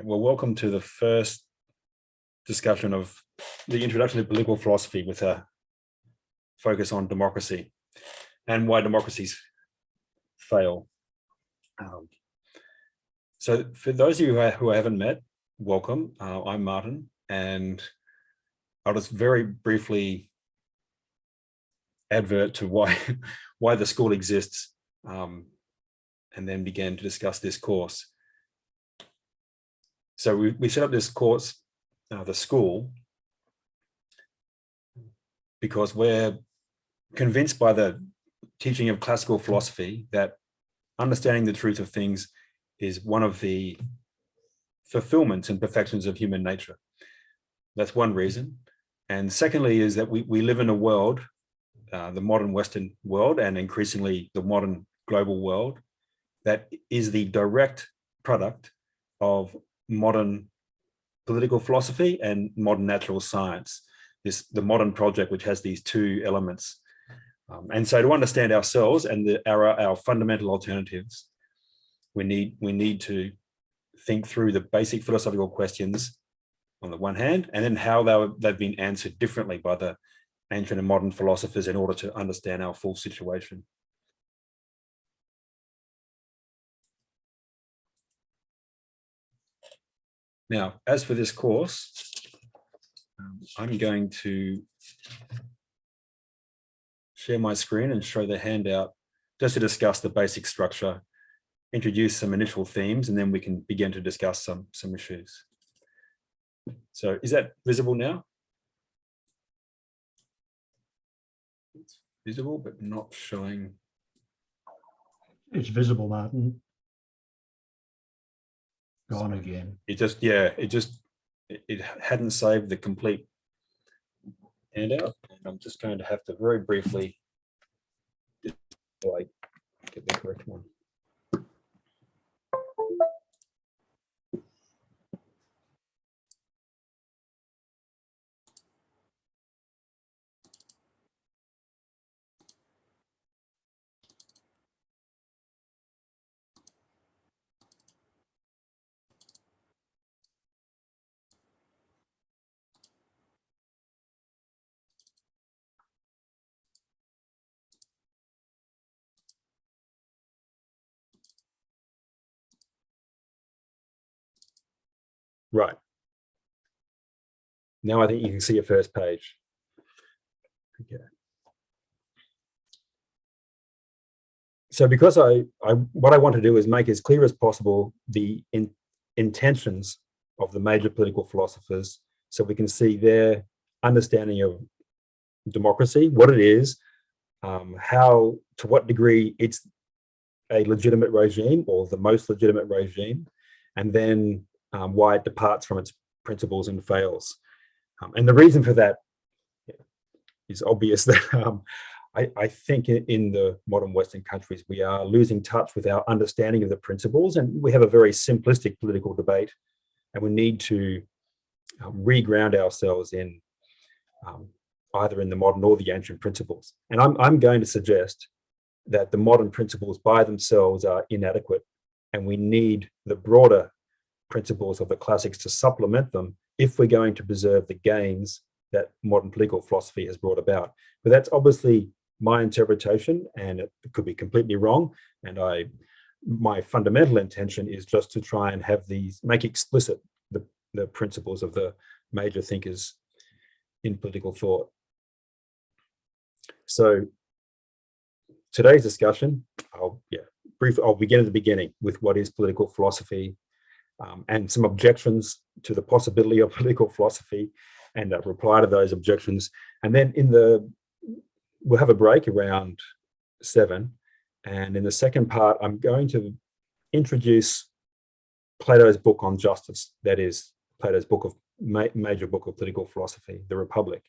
Well, welcome to the first discussion of the introduction to political philosophy with a focus on democracy and why democracies fail. So for those of you who I haven't met, welcome. I'm Martin, and I'll just very briefly advert to why the school exists, and then begin to discuss this course. So we set up this course, the school, because we're convinced by the teaching of classical philosophy that understanding the truth of things is one of the fulfillments and perfections of human nature. That's one reason. And secondly is that we live in a world, the modern Western world, and increasingly the modern global world, that is the direct product of modern political philosophy and modern natural science, the modern project, which has these two elements. And so to understand ourselves and our fundamental alternatives, we need to think through the basic philosophical questions on the one hand, and then how they've been answered differently by the ancient and modern philosophers in order to understand our full situation. Now, as for this course, I'm going to share my screen and show the handout just to discuss the basic structure, introduce some initial themes, and then we can begin to discuss some issues. So is that visible now? It's visible, but not showing. It's visible, Martin. Gone again. It hadn't saved the complete handout, and I'm just going to have to very briefly get the correct one. Right. Now I think you can see your first page. Okay. So because what I want to do is make as clear as possible the intentions of the major political philosophers, so we can see their understanding of democracy, what it is, how, to what degree it's a legitimate regime or the most legitimate regime, and then why it departs from its principles and fails. And the reason for that is obvious, that I think in the modern Western countries, we are losing touch with our understanding of the principles, and we have a very simplistic political debate, and we need to reground ourselves in either in the modern or the ancient principles. And I'm going to suggest that the modern principles by themselves are inadequate, and we need the broader principles of the classics to supplement them if we're going to preserve the gains that modern political philosophy has brought about. But that's obviously my interpretation, and it could be completely wrong. And my fundamental intention is just to try and make explicit the principles of the major thinkers in political thought. So today's discussion, I'll begin at the beginning with what is political philosophy, and some objections to the possibility of political philosophy, and reply to those objections. And then we'll have a break around 7. And in the second part, I'm going to introduce Plato's book on justice, that is Plato's major book of political philosophy, The Republic.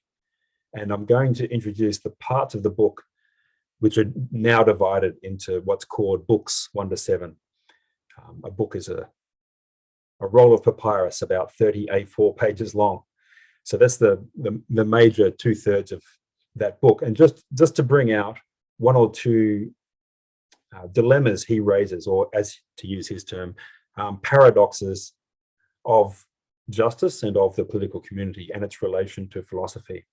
And I'm going to introduce the parts of the book which are now divided into what's called books 1 to 7. A book is a roll of papyrus about 30 A4 pages long. So that's the major 2/3 of that book. And just to bring out one or two dilemmas he raises, or as to use his term, paradoxes of justice and of the political community and its relation to philosophy.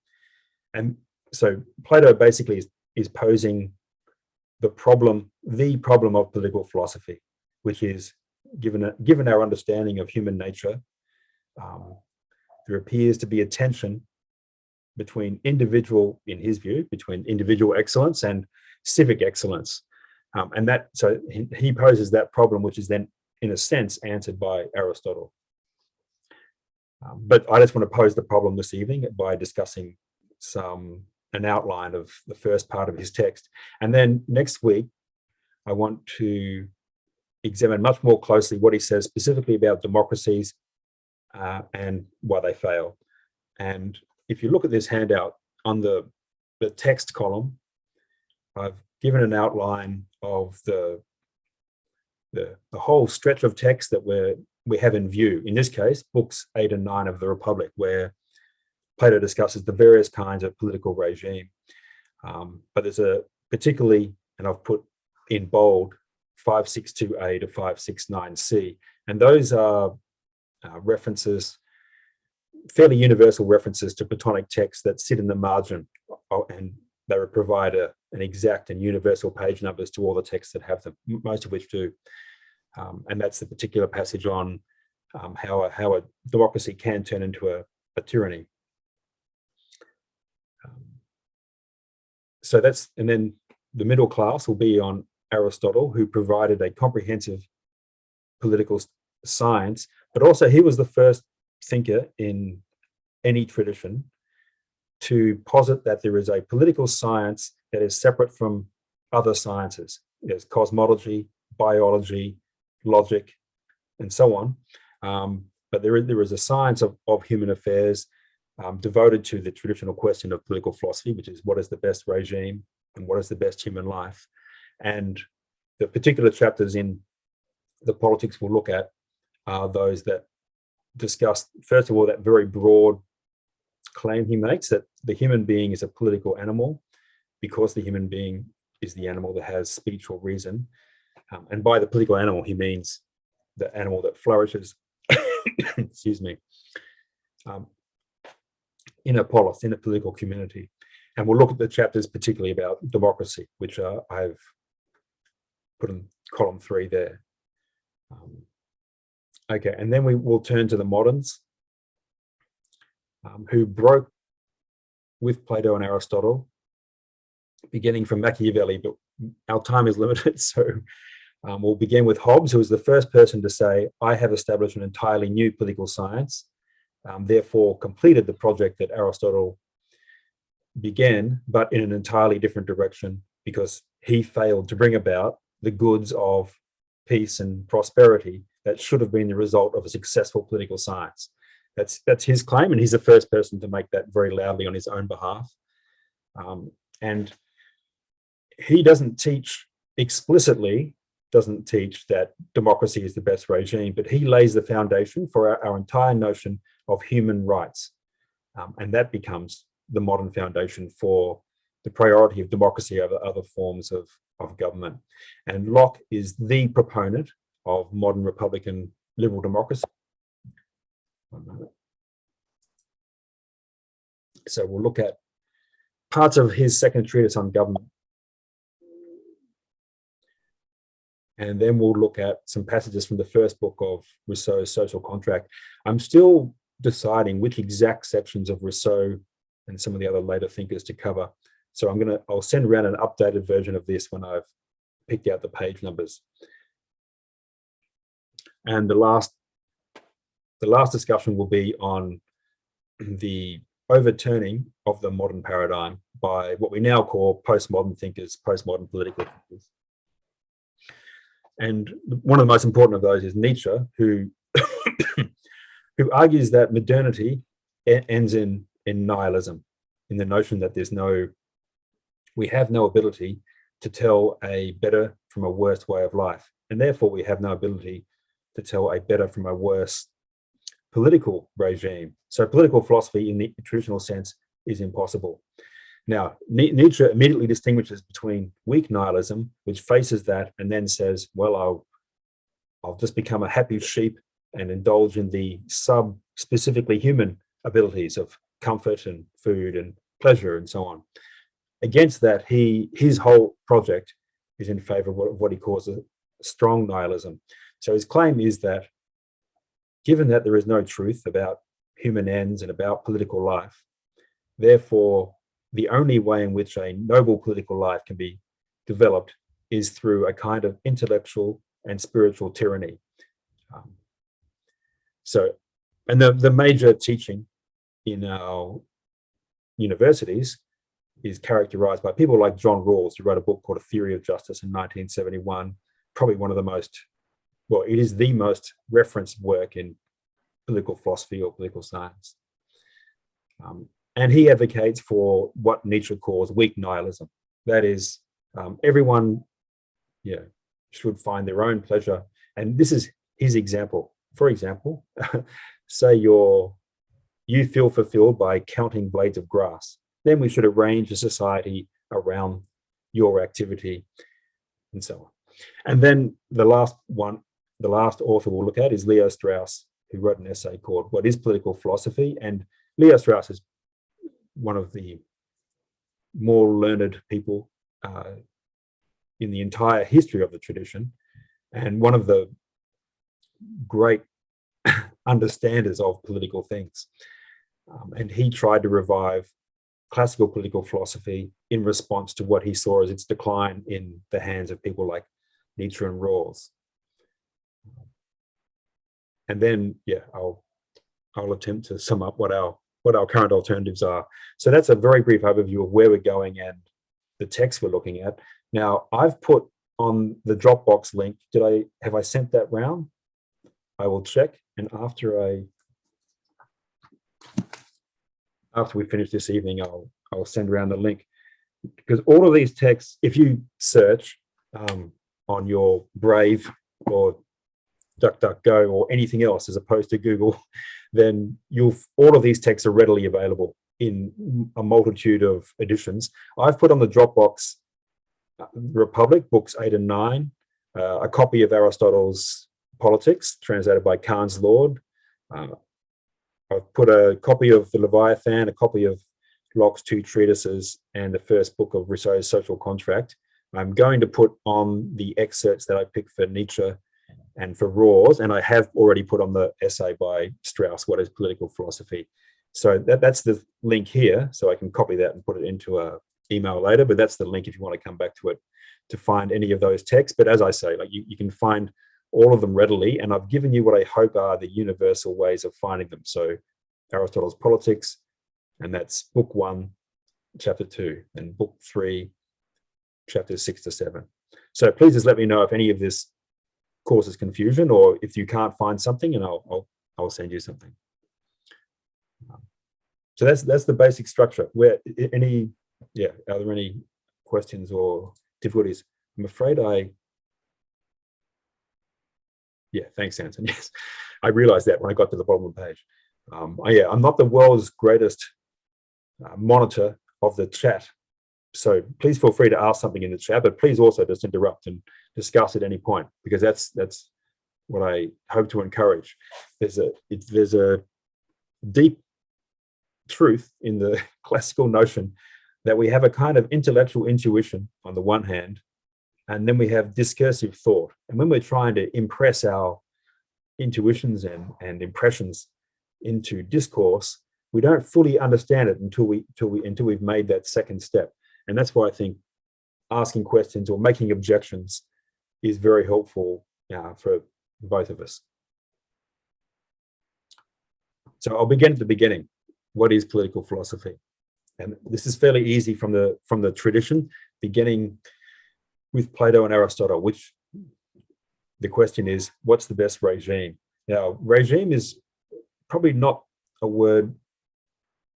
And so Plato basically is posing the problem of political philosophy, which is given our understanding of human nature, there appears to be a tension between individual, in his view, between individual excellence and civic excellence. And that, so he poses that problem, which is then, in a sense, answered by Aristotle. But I just want to pose the problem this evening by discussing an outline of the first part of his text. And then next week, I want to examine much more closely what he says specifically about democracies and why they fail. And if you look at this handout on the text column, I've given an outline of the whole stretch of text that we have in view. In this case, books 8 and 9 of the Republic, where Plato discusses the various kinds of political regime. But there's a particularly, and I've put in bold, 562a to 569c. And those are references, fairly universal references to Platonic texts that sit in the margin, and they provide an exact and universal page numbers to all the texts that have them, most of which do. And that's the particular passage on how a democracy can turn into a tyranny. So that's, and then the middle class will be on Aristotle, who provided a comprehensive political science, but also he was the first thinker in any tradition to posit that there is a political science that is separate from other sciences. There's cosmology, biology, logic, and so on. But there is a science of human affairs devoted to the traditional question of political philosophy, which is what is the best regime and what is the best human life. And the particular chapters in the politics we'll look at are those that discuss, first of all, that very broad claim he makes that the human being is a political animal because the human being is the animal that has speech or reason. And by the political animal, he means the animal that flourishes, excuse me, in a polis, in a political community. And we'll look at the chapters particularly about democracy, which I've put in column 3 there. Okay, and then we will turn to the moderns, who broke with Plato and Aristotle, beginning from Machiavelli, but our time is limited, so we'll begin with Hobbes, who was the first person to say, I have established an entirely new political science, therefore completed the project that Aristotle began, but in an entirely different direction, because he failed to bring about the goods of peace and prosperity that should have been the result of a successful political science. That's his claim, and he's the first person to make that very loudly on his own behalf. And he doesn't teach explicitly, doesn't teach that democracy is the best regime, but he lays the foundation for our entire notion of human rights. And that becomes the modern foundation for the priority of democracy over other forms of government. And Locke is the proponent of modern republican liberal democracy. One moment. So we'll look at parts of his second treatise on government. And then we'll look at some passages from the first book of Rousseau's Social Contract. I'm still deciding which exact sections of Rousseau and some of the other later thinkers to cover. So I'll send around an updated version of this when I've picked out the page numbers. And the last discussion will be on the overturning of the modern paradigm by what we now call postmodern thinkers, postmodern political thinkers. And one of the most important of those is Nietzsche, who who argues that modernity ends in nihilism, in the notion that we have no ability to tell a better from a worse way of life, and therefore we have no ability to tell a better from a worse political regime. So political philosophy in the traditional sense is impossible. Now, Nietzsche immediately distinguishes between weak nihilism, which faces that and then says, well, I'll just become a happy sheep and indulge in the specifically human abilities of comfort and food and pleasure and so on. Against that, his whole project is in favor of what he calls a strong nihilism. So his claim is that given that there is no truth about human ends and about political life, therefore, the only way in which a noble political life can be developed is through a kind of intellectual and spiritual tyranny. And the major teaching in our universities is characterized by people like John Rawls, who wrote a book called A Theory of Justice in 1971, probably one of the most, well, it is the most referenced work in political philosophy or political science. And he advocates for what Nietzsche calls weak nihilism. That is, everyone should find their own pleasure. And this is his example. For example, say you feel fulfilled by counting blades of grass. Then we should arrange a society around your activity and so on. And then the last author we'll look at is Leo Strauss, who wrote an essay called What is Political Philosophy? And Leo Strauss is one of the more learned people in the entire history of the tradition, and one of the great understanders of political things. And he tried to revive classical political philosophy in response to what he saw as its decline in the hands of people like Nietzsche and Rawls. And then, I'll attempt to sum up what our current alternatives are. So that's a very brief overview of where we're going and the text we're looking at. Now, I've put on the Dropbox link, have I sent that round? I will check, and after we finish this evening, I'll send around the link, because all of these texts, if you search on your Brave or DuckDuckGo or anything else as opposed to Google, then all of these texts are readily available in a multitude of editions. I've put on the Dropbox Republic, books 8 and 9, a copy of Aristotle's Politics, translated by Carnes Lord. I've put a copy of the Leviathan, a copy of Locke's 2 treatises, and the first book of Rousseau's Social Contract. I'm going to put on the excerpts that I picked for Nietzsche and for Rawls, and I have already put on the essay by Strauss, What is Political Philosophy? So that's the link here, so I can copy that and put it into an email later, but that's the link if you want to come back to it to find any of those texts. But as I say, like you can find all of them readily, and I've given you what I hope are the universal ways of finding them. So Aristotle's Politics, and that's book 1, chapter 2, and book 3, chapters 6 to 7. So please just let me know if any of this causes confusion, or if you can't find something, and I'll send you something. So that's the basic structure. Are there any questions or difficulties? I'm afraid thanks, Anson. Yes, I realized that when I got to the bottom of the page. I'm not the world's greatest monitor of the chat, so please feel free to ask something in the chat, but please also just interrupt and discuss at any point, because that's what I hope to encourage. There's a deep truth in the classical notion that we have a kind of intellectual intuition on the one hand, and then we have discursive thought. And when we're trying to impress our intuitions and impressions into discourse, we don't fully understand it until we've made that second step. And that's why I think asking questions or making objections is very helpful for both of us. So I'll begin at the beginning. What is political philosophy? And this is fairly easy from the tradition, beginning with Plato and Aristotle, which the question is, what's the best regime? Now, regime is probably not a word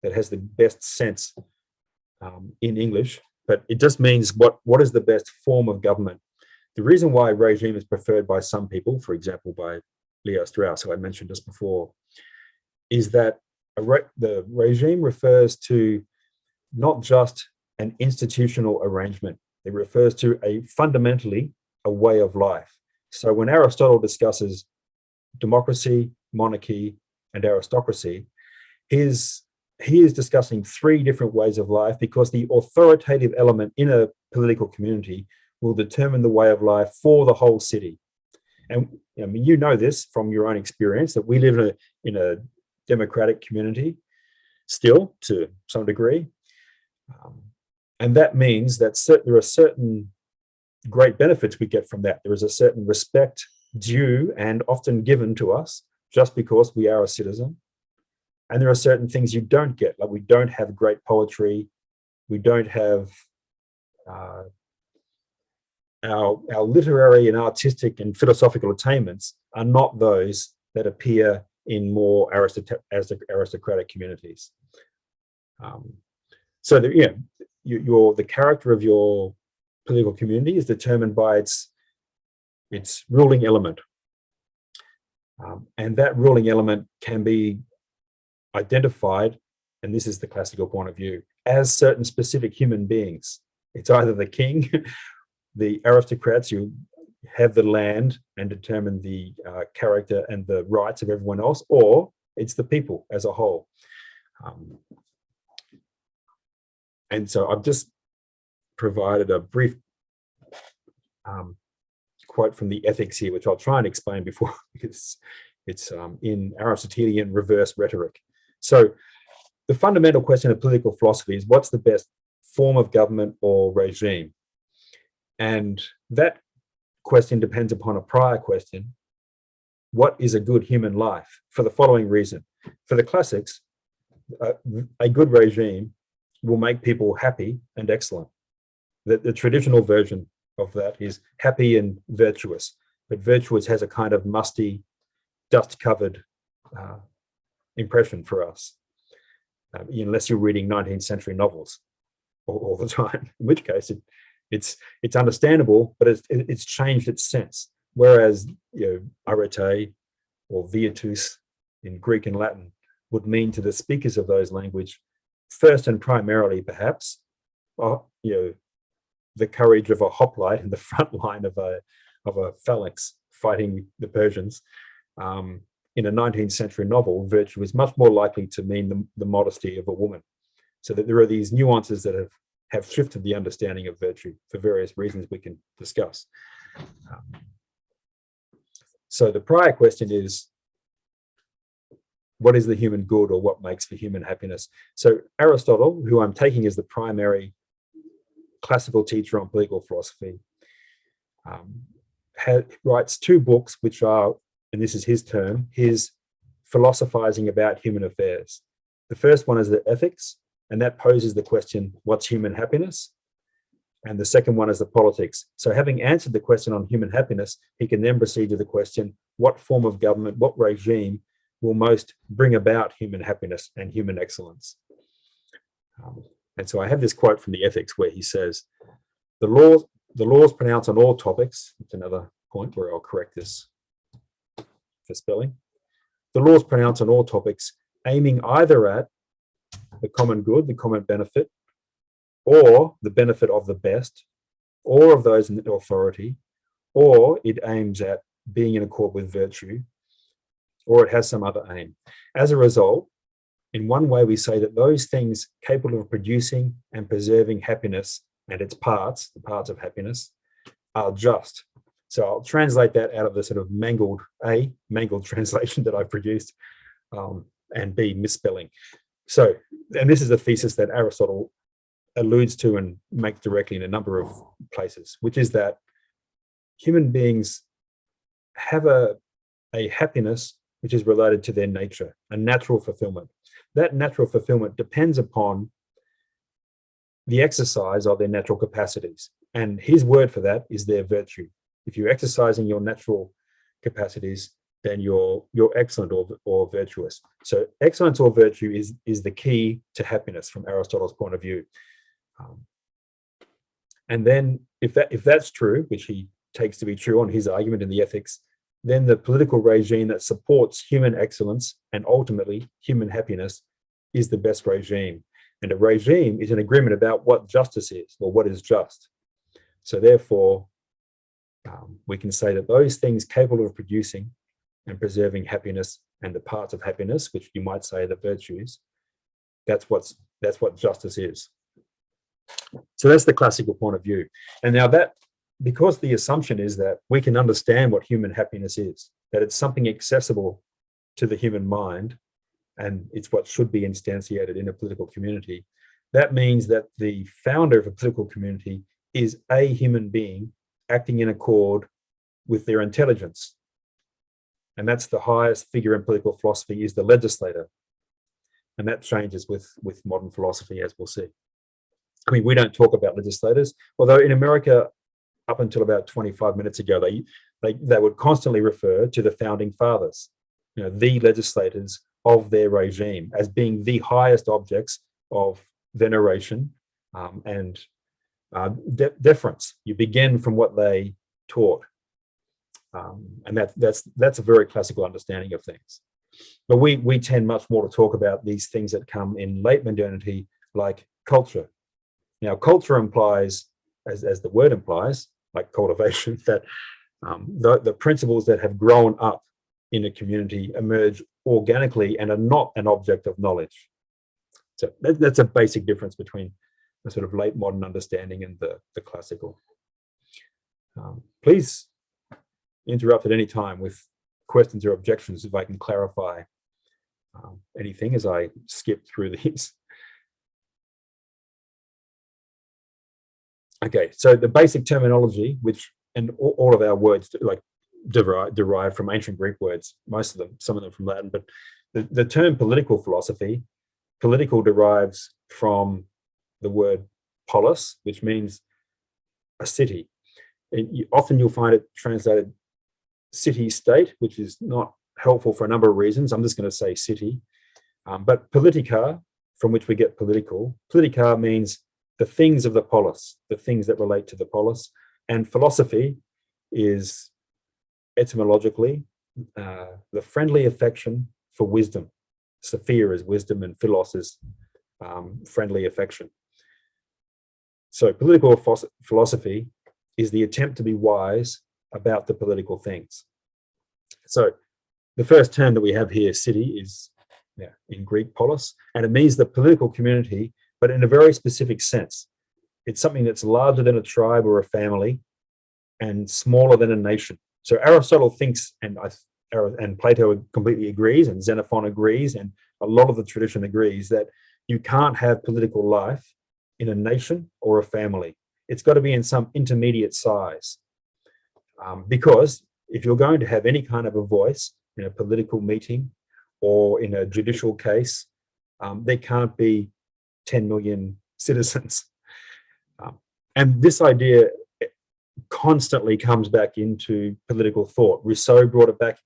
that has the best sense in English, but it just means what is the best form of government. The reason why regime is preferred by some people, for example, by Leo Strauss, who I mentioned just before, is that the regime refers to not just an institutional arrangement. It refers to fundamentally a way of life. So when Aristotle discusses democracy, monarchy, and aristocracy, he is discussing three different ways of life because the authoritative element in a political community will determine the way of life for the whole city. And I mean, you know this from your own experience that we live in a democratic community still to some degree. And that means that there are certain great benefits we get from that. There is a certain respect due and often given to us just because we are a citizen. And there are certain things you don't get, like we don't have great poetry, we don't have our literary and artistic and philosophical attainments are not those that appear in more aristocratic communities. So the character of your political community is determined by its ruling element. And that ruling element can be identified, and this is the classical point of view, as certain specific human beings. It's either the king, the aristocrats who have the land and determine the character and the rights of everyone else, or it's the people as a whole. And so I've just provided a brief quote from the Ethics here, which I'll try and explain before, because it's in Aristotelian reverse rhetoric. So the fundamental question of political philosophy is, what's the best form of government or regime? And that question depends upon a prior question: what is a good human life? For the following reason. For the classics, a good regime will make people happy and excellent. The traditional version of that is happy and virtuous, but virtuous has a kind of musty, dust-covered impression for us, unless you're reading 19th century novels all the time, in which case it's understandable, but it's changed its sense. Whereas arete or virtus in Greek and Latin would mean to the speakers of those language, first and primarily perhaps, the courage of a hoplite in the front line of a phalanx fighting the Persians. In a 19th century novel, virtue is much more likely to mean the modesty of a woman. So that there are these nuances that have shifted the understanding of virtue for various reasons we can discuss. So the prior question is, what is the human good, or what makes for human happiness? So Aristotle, who I'm taking as the primary classical teacher on political philosophy, writes two books which are, and this is his term, his philosophizing about human affairs. The first one is the Ethics, and that poses the question, what's human happiness? And the second one is the Politics. So having answered the question on human happiness, he can then proceed to the question, what form of government, what regime will most bring about human happiness and human excellence? And so I have this quote from the Ethics where he says, the laws pronounced on all topics, it's another point where I'll correct this for spelling. The laws pronounced on all topics, aiming either at the common good, the common benefit, or the benefit of the best, or of those in authority, or it aims at being in accord with virtue, or it has some other aim. As a result, in one way, we say that those things capable of producing and preserving happiness and its parts, the parts of happiness, are just. So I'll translate that out of the sort of mangled translation that I produced, and B, misspelling. So, and this is a thesis that Aristotle alludes to and makes directly in a number of places, which is that human beings have a happiness which is related to their nature, a natural fulfillment. That natural fulfillment depends upon the exercise of their natural capacities. And his word for that is their virtue. If you're exercising your natural capacities, then you're excellent or virtuous. So excellence or virtue is the key to happiness from Aristotle's point of view. And then if that's true, which he takes to be true on his argument in the Ethics, then the political regime that supports human excellence and ultimately human happiness is the best regime. And a regime is an agreement about what justice is, or what is just. So therefore, we can say that those things capable of producing and preserving happiness and the parts of happiness, which you might say are the virtues. That's what justice is. So that's the classical point of view. And now that, because the assumption is that we can understand what human happiness is, that it's something accessible to the human mind, and it's what should be instantiated in a political community, that means that the founder of a political community is a human being acting in accord with their intelligence. And that's the highest figure in political philosophy, is the legislator. And that changes with modern philosophy, as we'll see. I mean, we don't talk about legislators, although in America, up until about 25 minutes ago, they would constantly refer to the founding fathers, the legislators of their regime, as being the highest objects of veneration and deference. You begin from what they taught, and that's a very classical understanding of things. But we tend much more to talk about these things that come in late modernity, like culture. Now, culture implies, as the word implies, like cultivation, that the principles that have grown up in a community emerge organically and are not an object of knowledge. So that's a basic difference between the sort of late modern understanding and the classical. Please interrupt at any time with questions or objections if I can clarify anything as I skip through these. Okay, so the basic terminology, which, and all of our words like derive from ancient Greek words, most of them, some of them from Latin, but the term political philosophy, political derives from the word polis, which means a city. Often you'll find it translated city-state, which is not helpful for a number of reasons. I'm just going to say city. But politica, from which we get political, politica means the things of the polis, the things that relate to the polis. And philosophy is etymologically the friendly affection for wisdom. Sophia is wisdom and philos is friendly affection. So political philosophy is the attempt to be wise about the political things. So the first term that we have here, city, is in Greek polis, and it means the political community, but in a very specific sense. It's something that's larger than a tribe or a family and smaller than a nation. So Aristotle thinks, and Plato completely agrees, and Xenophon agrees, and a lot of the tradition agrees, that you can't have political life in a nation or a family. It's got to be in some intermediate size. Because if you're going to have any kind of a voice in a political meeting or in a judicial case, there can't be 10 million citizens. And this idea constantly comes back into political thought. Rousseau brought it back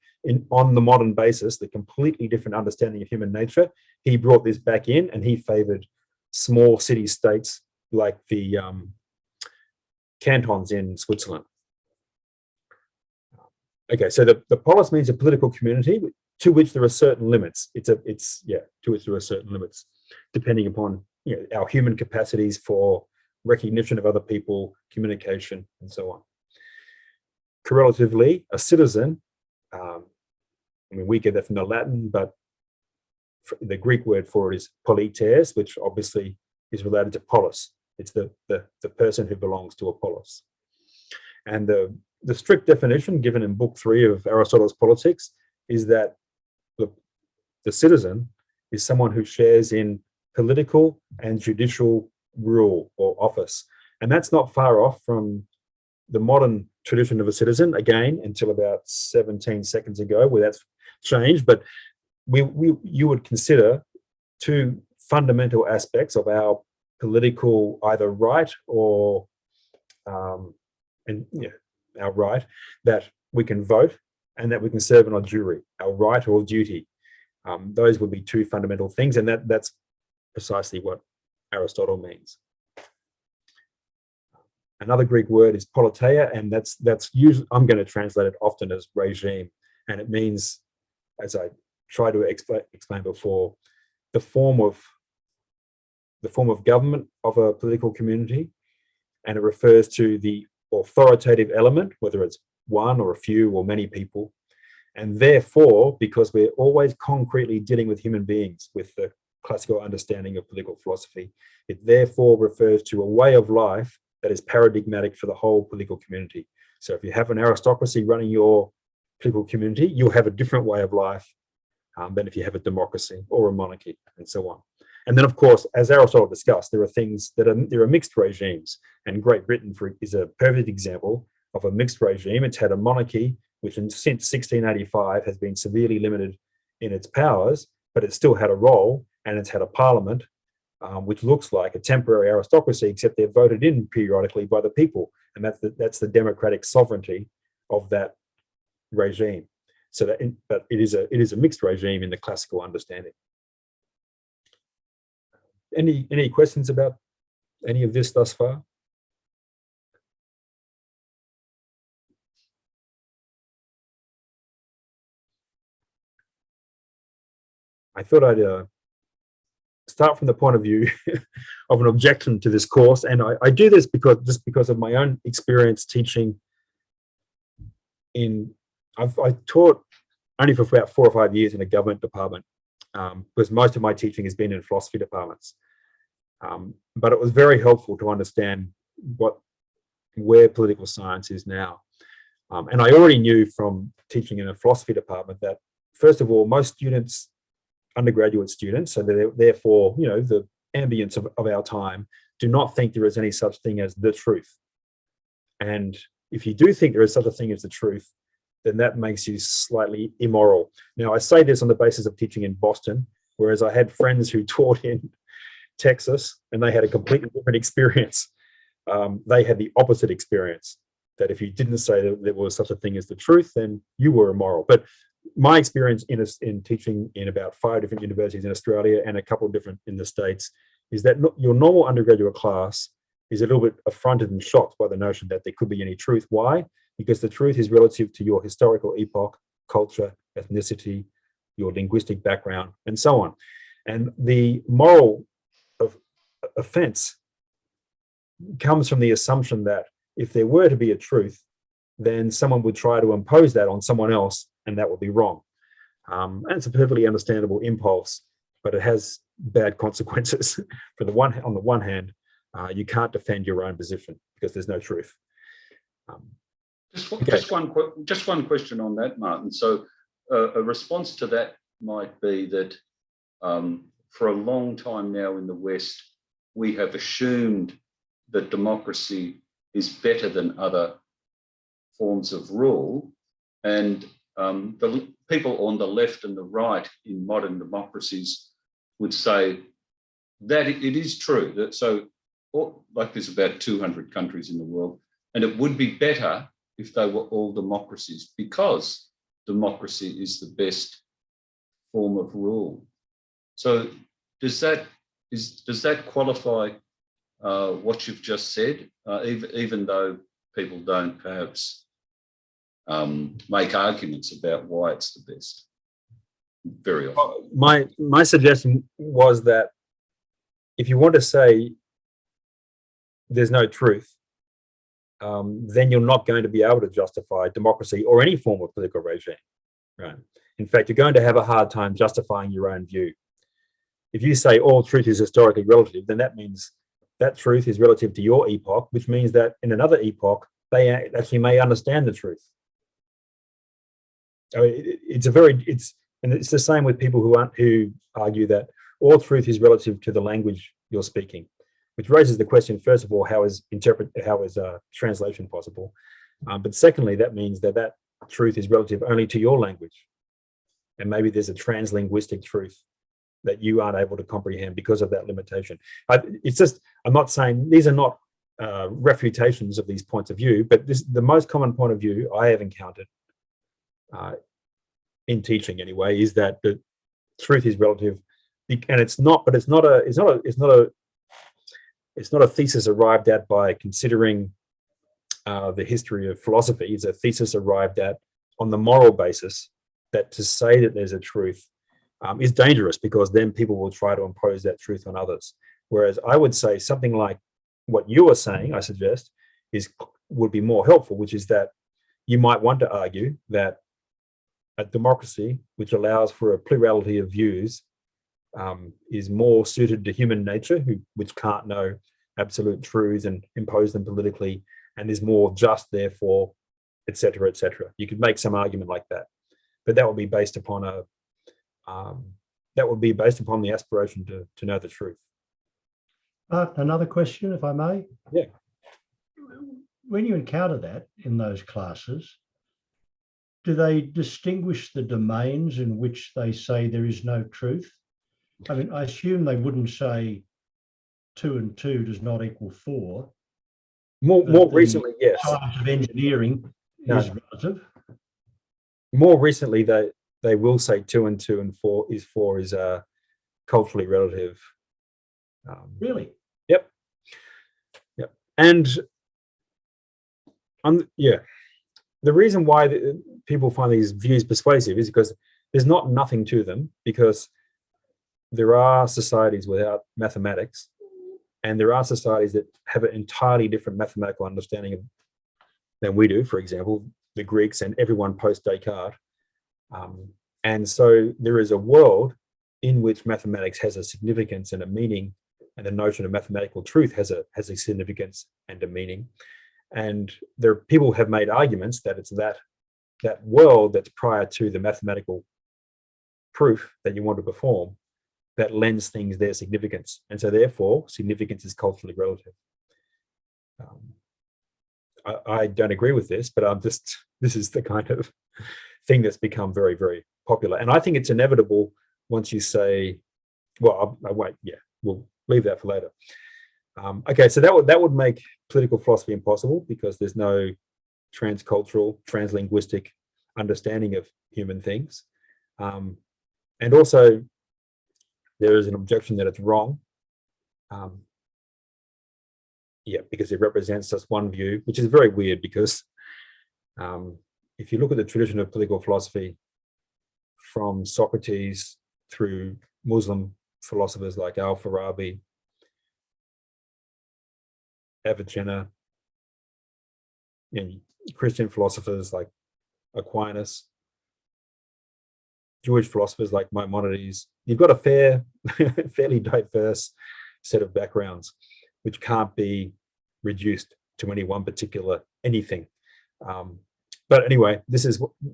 on the modern basis, the completely different understanding of human nature. He brought this back in, and he favored small city-states like the cantons in Switzerland. Okay, so the polis means a political community to which there are certain limits. To which there are certain limits, depending upon our human capacities for recognition of other people, communication, and so on. Correlatively, a citizen, we get that from the Latin, but the Greek word for it is polites, which obviously is related to polis. It's the person who belongs to a polis. And the strict definition given in Book 3 of Aristotle's Politics is that the citizen is someone who shares in political and judicial rule or office. And that's not far off from the modern tradition of a citizen, again, until about 17 seconds ago, where that's changed. But you would consider two fundamental aspects of our political either right or our right, that we can vote and that we can serve on a jury, our right or duty. Those would be two fundamental things, and that's precisely what Aristotle means. Another Greek word is politeia, and that's usually, I'm going to translate it often as regime, and it means, as I tried to explain before, the form of government of a political community, and it refers to the authoritative element, whether it's one or a few or many people, And therefore, because we're always concretely dealing with human beings with the classical understanding of political philosophy, it therefore refers to a way of life that is paradigmatic for the whole political community. So if you have an aristocracy running your political community, you'll have a different way of life than if you have a democracy or a monarchy, and so on. And then, of course, as Aristotle discussed, there are things that there are mixed regimes, and Great Britain is a perfect example of a mixed regime. It's had a monarchy, which since 1685 has been severely limited in its powers, but it's still had a role, and it's had a parliament, which looks like a temporary aristocracy, except they're voted in periodically by the people, and that's the democratic sovereignty of that regime. So that, but it is a mixed regime in the classical understanding. Any questions about any of this thus far? I thought I'd start from the point of view of an objection to this course, and I do this because of my own experience teaching. I taught only for about 4 or 5 years in a government department, because most of my teaching has been in philosophy departments. But it was very helpful to understand where political science is now. And I already knew from teaching in a philosophy department that, first of all, most students, undergraduate students, so they're therefore, the ambience of our time, do not think there is any such thing as the truth. And if you do think there is such a thing as the truth, then that makes you slightly immoral. Now, I say this on the basis of teaching in Boston, whereas I had friends who taught in Texas, and they had a completely different experience. They had the opposite experience, that if you didn't say that there was such a thing as the truth, then you were immoral. But my experience in teaching in about 5 different universities in Australia and a couple of different in the States is that your normal undergraduate class is a little bit affronted and shocked by the notion that there could be any truth. Why? Because the truth is relative to your historical epoch, culture, ethnicity, your linguistic background, and so on. And the moral offense comes from the assumption that if there were to be a truth, then someone would try to impose that on someone else, and that would be wrong. And it's a perfectly understandable impulse, but it has bad consequences. On the one hand, you can't defend your own position because there's no truth. Just one question on that, Martin. So a response to that might be that for a long time now in the West, we have assumed that democracy is better than other forms of rule, and the people on the left and the right in modern democracies would say that it is true. That like there's about 200 countries in the world, and it would be better if they were all democracies, because democracy is the best form of rule. So does that qualify what you've just said, even though people don't perhaps make arguments about why it's the best very often? My suggestion was that if you want to say there's no truth, then you're not going to be able to justify democracy or any form of political regime, right? In fact, you're going to have a hard time justifying your own view. If you say all truth is historically relative, then that means that truth is relative to your epoch, which means that in another epoch, they actually may understand the truth. So it's the same with people who argue that all truth is relative to the language you're speaking, which raises the question, first of all, how is translation possible? But secondly, that means that truth is relative only to your language. And maybe there's a translinguistic truth that you aren't able to comprehend because of that limitation. I'm not saying these are not refutations of these points of view, but the most common point of view I have encountered in teaching anyway is that the truth is relative, and it's not a thesis arrived at by considering the history of philosophy. It's a thesis arrived at on the moral basis that to say that there's a truth is dangerous, because then people will try to impose that truth on others. Whereas I would say something like what you are saying, I suggest, would be more helpful, which is that you might want to argue that a democracy which allows for a plurality of views is more suited to human nature, which can't know absolute truths and impose them politically, and is more just, therefore, etc., etc. You could make some argument like that, but that would be based upon the aspiration to know the truth. Another question, if I may. Yeah. When you encounter that in those classes, do they distinguish the domains in which they say there is no truth? I mean, I assume they wouldn't say 2 and 2 does not equal 4. More recently, yes. Science of engineering is relative. More recently, they will say 2 and 2 and 4 is culturally relative. Really? Yep. And the reason why people find these views persuasive is because there's nothing to them, because there are societies without mathematics, and there are societies that have an entirely different mathematical understanding than we do. For example, the Greeks and everyone post Descartes. And so there is a world in which mathematics has a significance and a meaning, and the notion of mathematical truth has a significance and a meaning. And people have made arguments that it's that world that's prior to the mathematical proof that you want to perform that lends things their significance. And so therefore, significance is culturally relative. I don't agree with this, but this is the kind of thing that's become very, very popular. And I think it's inevitable once you say, well, I won't, we'll leave that for later. Okay, so that would make political philosophy impossible, because there's no transcultural, translinguistic understanding of human things. And also, there is an objection that it's wrong. Because it represents just one view, which is very weird, because if you look at the tradition of political philosophy from Socrates through Muslim philosophers like Al-Farabi, Avicenna, and Christian philosophers like Aquinas, Jewish philosophers like Maimonides, you've got a fairly diverse set of backgrounds, which can't be reduced to any one particular anything. But anyway,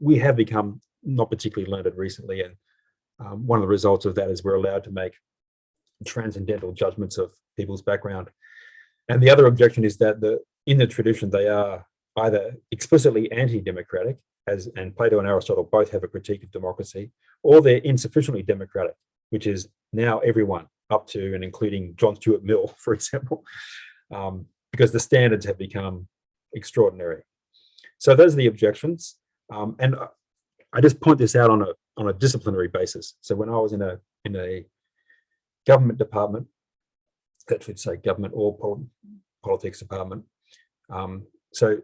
we have become not particularly learned recently, and one of the results of that is we're allowed to make transcendental judgments of people's background. And the other objection is that in the tradition, they are either explicitly anti-democratic, and Plato and Aristotle both have a critique of democracy, or they're insufficiently democratic, which is now everyone up to and including John Stuart Mill, for example, because the standards have become extraordinary. So those are the objections. And I just point this out on a disciplinary basis. So when I was in a government department, that should say government or politics department. So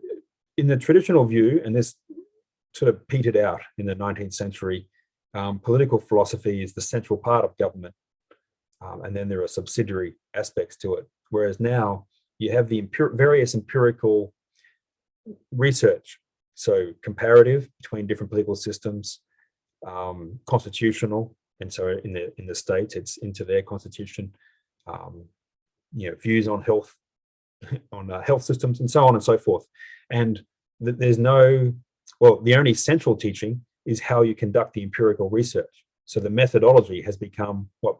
in the traditional view, and this sort of petered out in the 19th century, political philosophy is the central part of government. And then there are subsidiary aspects to it. Whereas now you have the various empirical research. So comparative between different political systems, constitutional. And so in the States, it's into their constitution, views on health, on health systems, and so on and so forth. And there's the only central teaching is how you conduct the empirical research. So the methodology has become what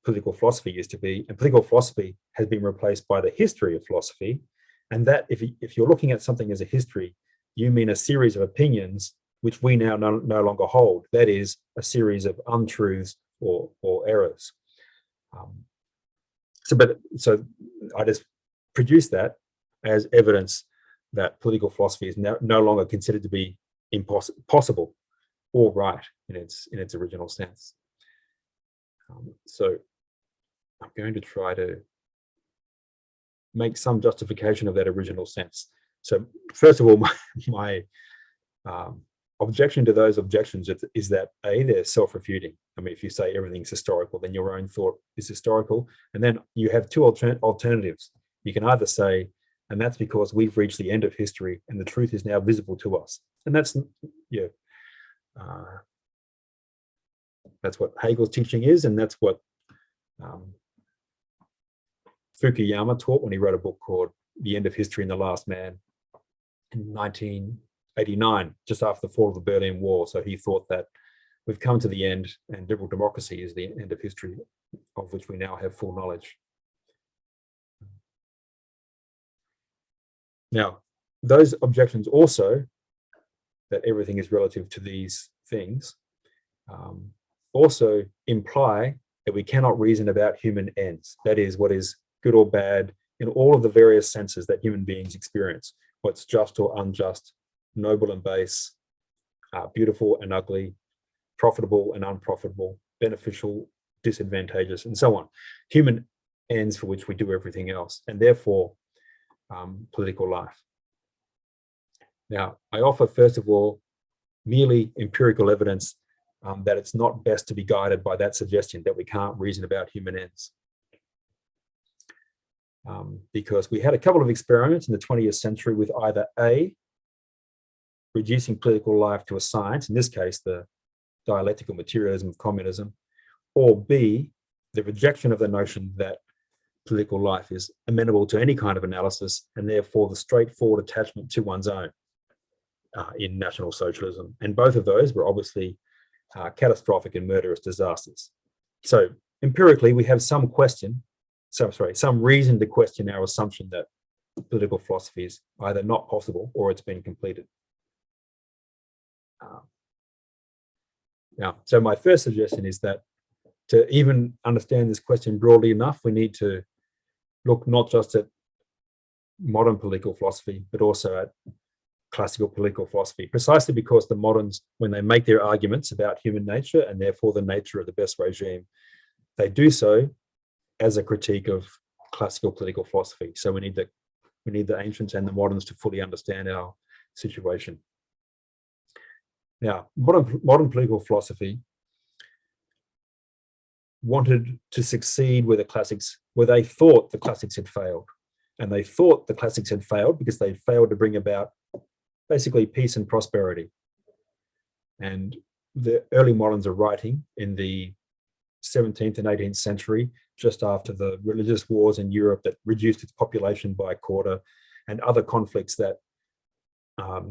political philosophy used to be, and political philosophy has been replaced by the history of philosophy. And that if you're looking at something as a history, you mean a series of opinions which we now no longer hold. That is a series of untruths or errors. So I just produce that as evidence that political philosophy is no longer considered to be possible or right in its original sense. So I'm going to try to make some justification of that original sense. So first of all, my objection to those objections is that they're self-refuting. I mean, if you say everything's historical, then your own thought is historical. And then you have two alternatives. You can either say, and that's because we've reached the end of history and the truth is now visible to us. And that's, That's what Hegel's teaching is, and that's what Fukuyama taught when he wrote a book called The End of History and the Last Man in 1989, just after the fall of the Berlin Wall. So he thought that we've come to the end, and liberal democracy is the end of history, of which we now have full knowledge. Now, those objections also, that everything is relative to these things, also imply that we cannot reason about human ends. That is, what is good or bad in all of the various senses that human beings experience, what's just or unjust, noble and base, beautiful and ugly, profitable and unprofitable, beneficial, disadvantageous, and so on. Human ends for which we do everything else, and therefore political life. Now, I offer, first of all, merely empirical evidence that it's not best to be guided by that suggestion that we can't reason about human ends. Because we had a couple of experiments in the 20th century with either A, reducing political life to a science, in this case, the dialectical materialism of communism, or B, the rejection of the notion that political life is amenable to any kind of analysis, and therefore the straightforward attachment to one's own in National Socialism. And both of those were obviously catastrophic and murderous disasters. So empirically, we have some reason to question our assumption that political philosophy is either not possible or it's been completed. So my first suggestion is that to even understand this question broadly enough, we need to look not just at modern political philosophy, but also at classical political philosophy, precisely because the moderns, when they make their arguments about human nature and therefore the nature of the best regime, they do so as a critique of classical political philosophy. So we need the ancients and the moderns to fully understand our situation. Now, modern political philosophy wanted to succeed where they thought the classics had failed. And they thought the classics had failed because they failed to bring about basically peace and prosperity. And the early moderns are writing in the 17th and 18th century, just after the religious wars in Europe that reduced its population by a quarter, and other conflicts that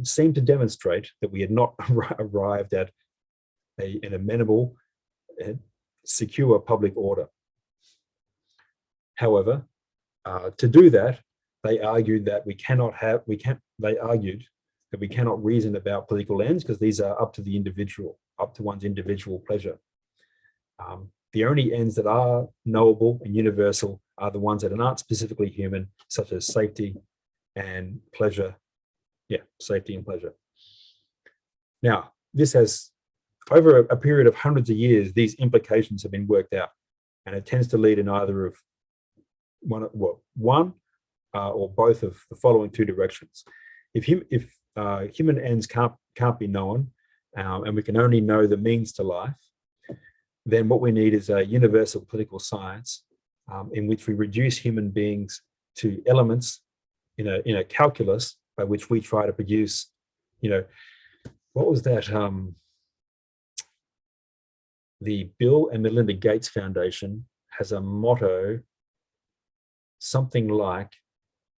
seem to demonstrate that we had not arrived at an amenable, secure public order. However, to do that, they argued that we cannot reason about political ends because these are up to the individual, up to one's individual pleasure. The only ends that are knowable and universal are the ones that are not specifically human, such as safety and pleasure. Yeah, safety and pleasure. Now, this has, over a period of hundreds of years, these implications have been worked out, and it tends to lead in either of one or both of the following two directions. If human ends can't be known, and we can only know the means to life, then what we need is a universal political science in which we reduce human beings to elements in a calculus by which we try to produce, what was that? The Bill and Melinda Gates Foundation has a motto, something like,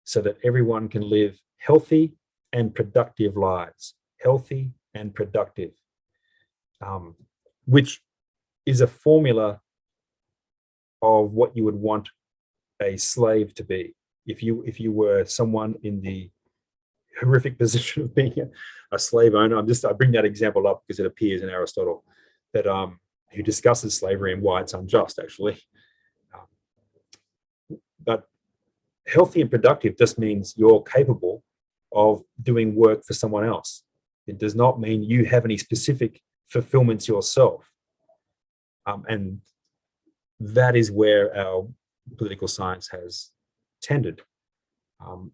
so that everyone can live healthy and productive lives, healthy and productive, which is a formula of what you would want a slave to be. If you were someone in the horrific position of being a slave owner, I bring that example up because it appears in Aristotle, that who discusses slavery and why it's unjust, actually. But healthy and productive just means you're capable of doing work for someone else. It does not mean you have any specific fulfillments yourself. And that is where our political science has tended.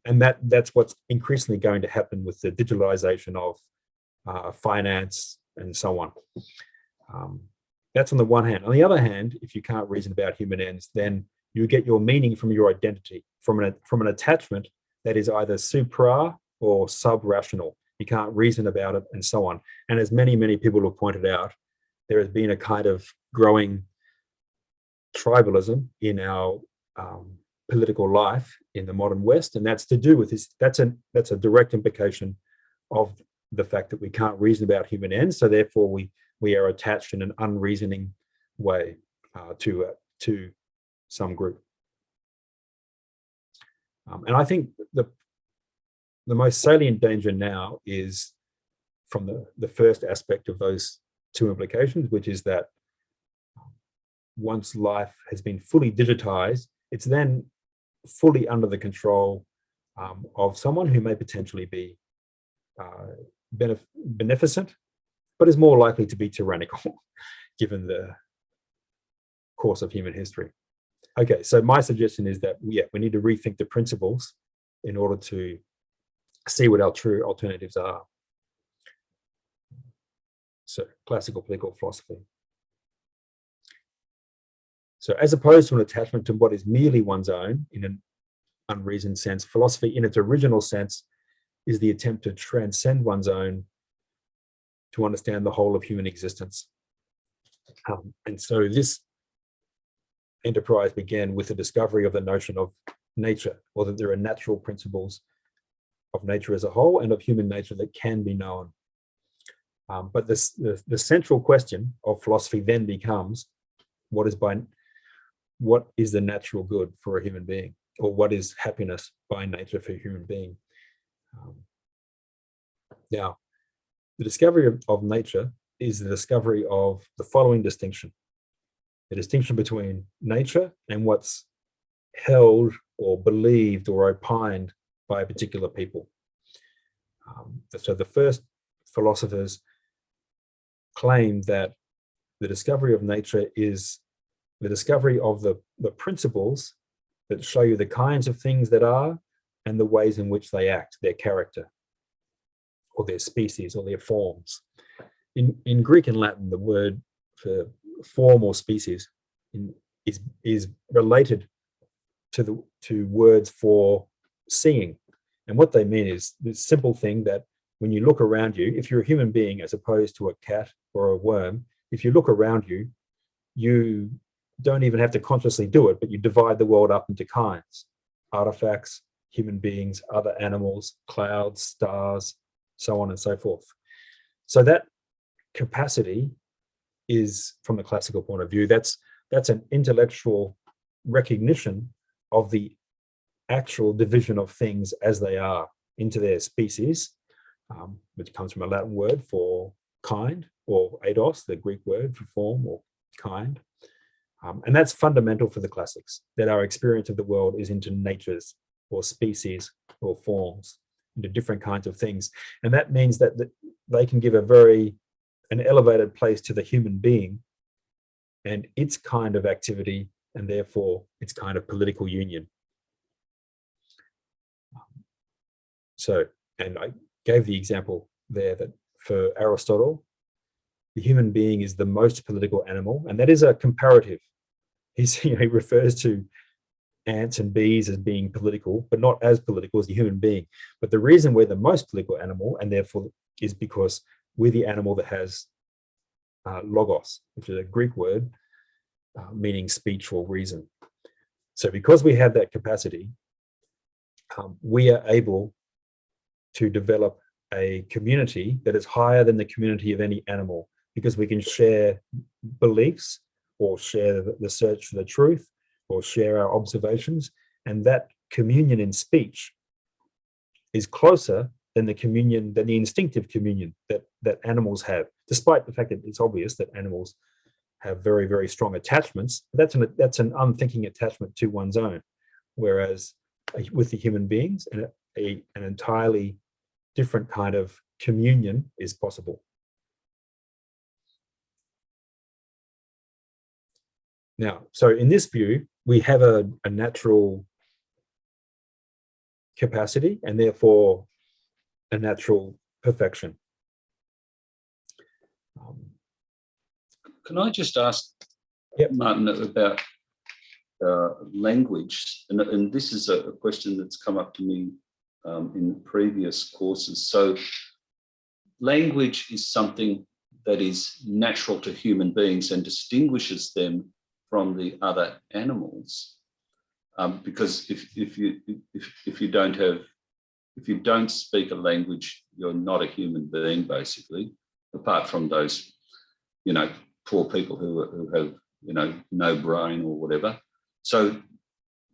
And that's what's increasingly going to happen with the digitalization of finance and so on. That's on the one hand. On the other hand, if you can't reason about human ends, then you get your meaning from your identity, from an attachment that is either supra or sub-rational. you can't reason about it, and so on. And as many people have pointed out, there has been a kind of growing tribalism in our political life in the modern West, and that's to do with this. That's a direct implication of the fact that we can't reason about human ends, so therefore we are attached in an unreasoning way to some group. And I think the most salient danger now is from the first aspect of those two implications, which is that once life has been fully digitized, it's then fully under the control of someone who may potentially be beneficent, but is more likely to be tyrannical, given the course of human history. Okay, so my suggestion is that we need to rethink the principles in order to see what our true alternatives are. So, classical political philosophy. So, as opposed to an attachment to what is merely one's own in an unreasoned sense, philosophy in its original sense is the attempt to transcend one's own to understand the whole of human existence. And so this enterprise began with the discovery of the notion of nature, or that there are natural principles of nature as a whole and of human nature that can be known. But the central question of philosophy then becomes, what is the natural good for a human being, or what is happiness by nature for a human being? Now, the discovery of nature is the discovery of the following distinction: the distinction between nature and what's held or believed or opined by a particular people. So the first philosophers claimed that the discovery of nature is the discovery of the principles that show you the kinds of things that are and the ways in which they act, their character, or their species, or their forms. In Greek and Latin, the word for form or species is related to words for seeing. And what they mean is this simple thing that when you look around you, if you're a human being as opposed to a cat or a worm, if you look around you, you don't even have to consciously do it, but you divide the world up into kinds: artifacts, human beings, other animals, clouds, stars, so on and so forth. So that capacity is, from the classical point of view, that's an intellectual recognition of the actual division of things as they are into their species, which comes from a Latin word for kind, or eidos, the Greek word for form or kind. And that's fundamental for the classics, that our experience of the world is into natures or species or forms, into different kinds of things. And that means that they can give an elevated place to the human being and its kind of activity, and therefore its kind of political union. So, and I gave the example there that for Aristotle, the human being is the most political animal, and that is a comparative. He refers to ants and bees as being political, but not as political as the human being. But the reason we're the most political animal, and therefore, is because we're the animal that has logos, which is a Greek word meaning speech or reason. So because we have that capacity, we are able to develop a community that is higher than the community of any animal, because we can share beliefs, or share the search for the truth, or share our observations. And that communion in speech is closer than the instinctive communion that animals have, despite the fact that it's obvious that animals have very, very strong attachments. That's an unthinking attachment to one's own, whereas with the human beings, an entirely different kind of communion is possible. Now, so in this view, we have a natural capacity and therefore a natural perfection. Can I just ask, Yep. Martin, about language? And this is a question that's come up to me in previous courses. So language is something that is natural to human beings and distinguishes them from the other animals. Because if you don't speak a language, you're not a human being, basically, apart from those, poor people who have, no brain or whatever. So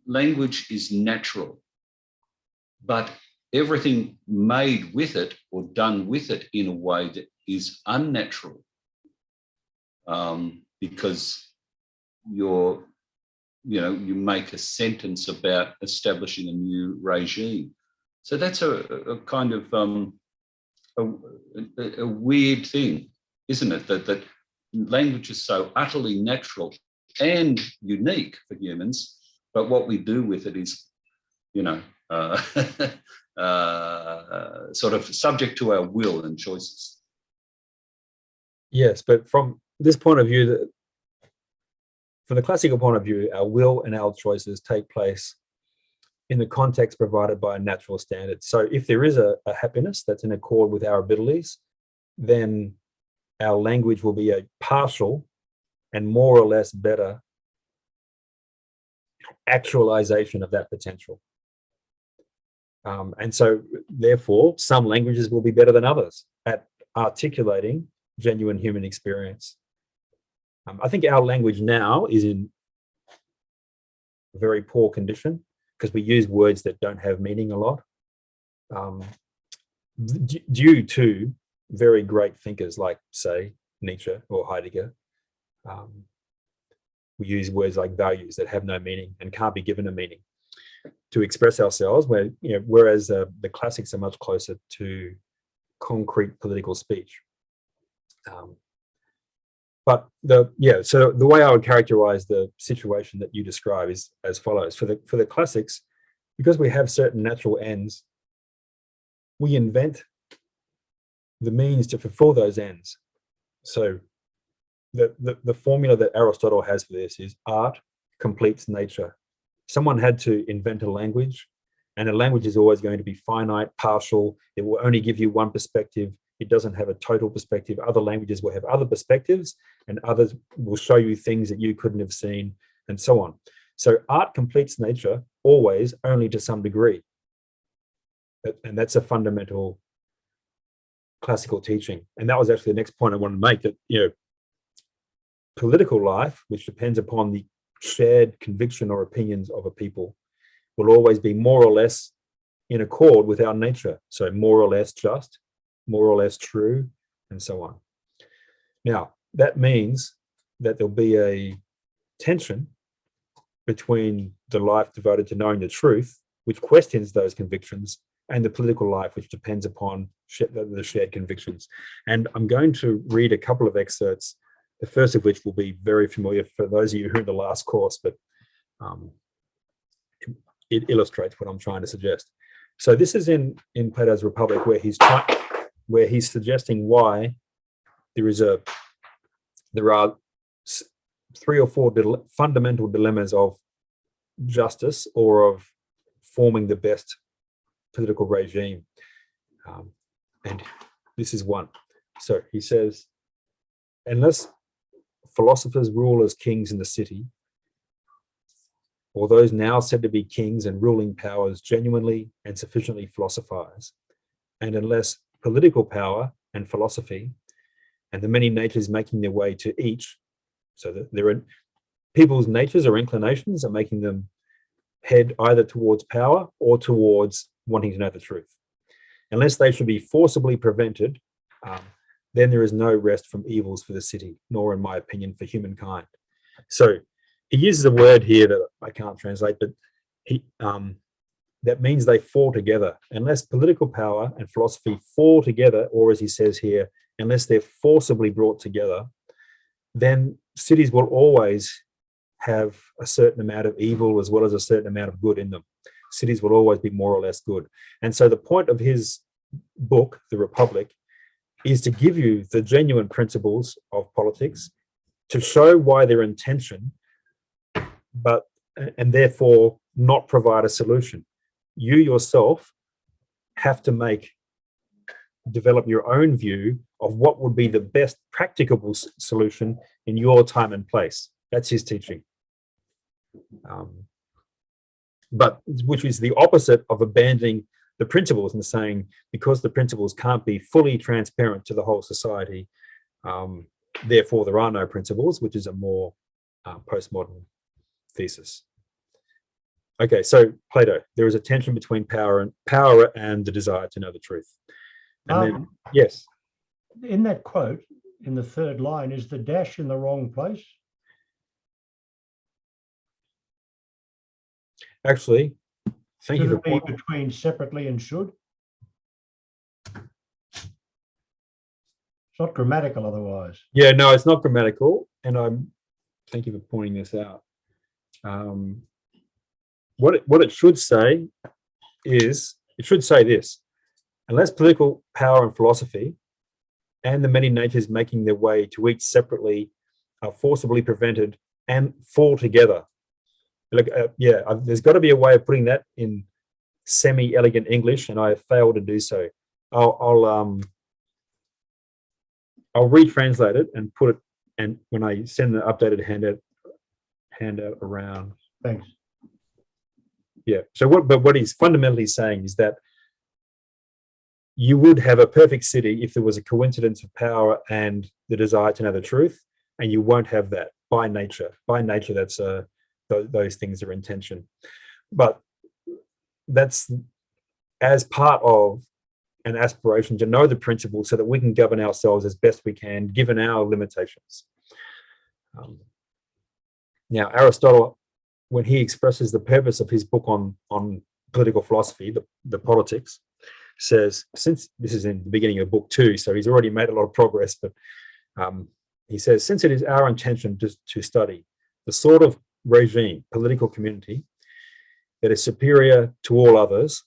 language is natural, but everything made with it or done with it in a way that is unnatural, because you make a sentence about establishing a new regime. So that's a kind of a weird thing, isn't it? That language is so utterly natural and unique for humans, but what we do with it is, sort of subject to our will and choices. Yes, but from this point of view, from the classical point of view, our will and our choices take place in the context provided by a natural standard. So if there is a happiness that's in accord with our abilities, then our language will be a partial and more or less better actualization of that potential. And so therefore, some languages will be better than others at articulating genuine human experience. I think our language now is in very poor condition because we use words that don't have meaning a lot. Due to very great thinkers like, say, Nietzsche or Heidegger, we use words like values that have no meaning and can't be given a meaning to express ourselves, whereas the classics are much closer to concrete political speech. So the way I would characterize the situation that you describe is as follows. For the classics, because we have certain natural ends, we invent the means to fulfill those ends. So the formula that Aristotle has for this is art completes nature. Someone had to invent a language, and a language is always going to be finite, partial. It will only give you one perspective. It doesn't have a total perspective. Other languages will have other perspectives, and others will show you things that you couldn't have seen, and so on. So art completes nature always, only to some degree. And that's a fundamental classical teaching. And that was actually the next point I wanted to make, that political life, which depends upon the shared conviction or opinions of a people, will always be more or less in accord with our nature. So more or less just, more or less true, and so on. Now, that means that there'll be a tension between the life devoted to knowing the truth, which questions those convictions, and the political life, which depends upon the shared convictions. And I'm going to read a couple of excerpts, the first of which will be very familiar for those of you who are in the last course, but it illustrates what I'm trying to suggest. So this is in Plato's Republic, where he's suggesting why there are 3 or 4 fundamental dilemmas of justice or of forming the best political regime. And this is one. So he says, unless philosophers rule as kings in the city, or those now said to be kings and ruling powers genuinely and sufficiently philosophize, and unless political power and philosophy and the many natures making their way to each, so that there are people's natures or inclinations are making them head either towards power or towards wanting to know the truth. Unless they should be forcibly prevented, then there is no rest from evils for the city, nor, in my opinion, for humankind. So he uses a word here that I can't translate, but that means they fall together. Unless political power and philosophy fall together, or as he says here, unless they're forcibly brought together, then cities will always have a certain amount of evil as well as a certain amount of good in them. Cities will always be more or less good. And so the point of his book, The Republic, is to give you the genuine principles of politics, to show why they're in tension, and therefore not provide a solution. You yourself have to make develop your own view of what would be the best practicable solution in your time and place. That's his teaching. But which is the opposite of abandoning the principles and saying, because the principles can't be fully transparent to the whole society, therefore there are no principles, which is a more postmodern thesis. Okay, so Plato, there is a tension between power and the desire to know the truth. And then, yes. In that quote, in the third line, is the dash in the wrong place? Actually, thank you Should for it be between separately and should? It's not grammatical otherwise. Yeah, no, it's not grammatical, and thank you for pointing this out. What it should say is, it should say this: unless political power and philosophy and the many natures making their way to each separately are forcibly prevented and fall together. Look, there's got to be a way of putting that in semi-elegant English, and I have failed to do so. I'll retranslate it and put it, and when I send the updated handout around. Thanks. Yeah. So what he's fundamentally saying is that you would have a perfect city if there was a coincidence of power and the desire to know the truth, and you won't have that by nature. By nature, that's those things are in tension. But that's as part of an aspiration to know the principles so that we can govern ourselves as best we can, given our limitations. Now, Aristotle, when he expresses the purpose of his book on political philosophy, the Politics, says, since this is in the beginning of book 2, so he's already made a lot of progress, but he says, since it is our intention to study the sort of regime, political community, that is superior to all others,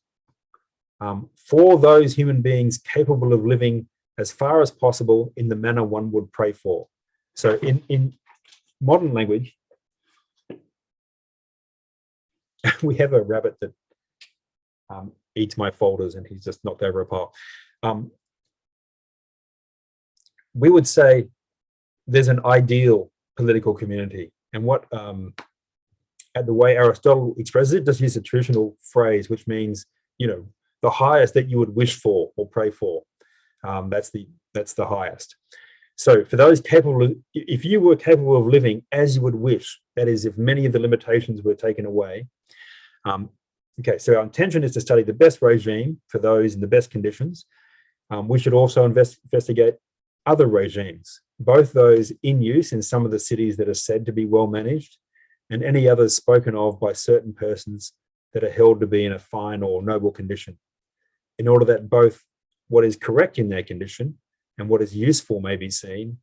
for those human beings capable of living as far as possible in the manner one would pray for. So in modern language, we have a rabbit that eats my folders, and he's just knocked over a pile. We would say there's an ideal political community, and what the way Aristotle expresses it, just use a traditional phrase, which means, the highest that you would wish for or pray for. That's the highest. So for those capable, if you were capable of living as you would wish, that is, if many of the limitations were taken away. Okay, so our intention is to study the best regime for those in the best conditions. We should also investigate other regimes, both those in use in some of the cities that are said to be well managed, and any others spoken of by certain persons that are held to be in a fine or noble condition, in order that both what is correct in their condition and what is useful may be seen,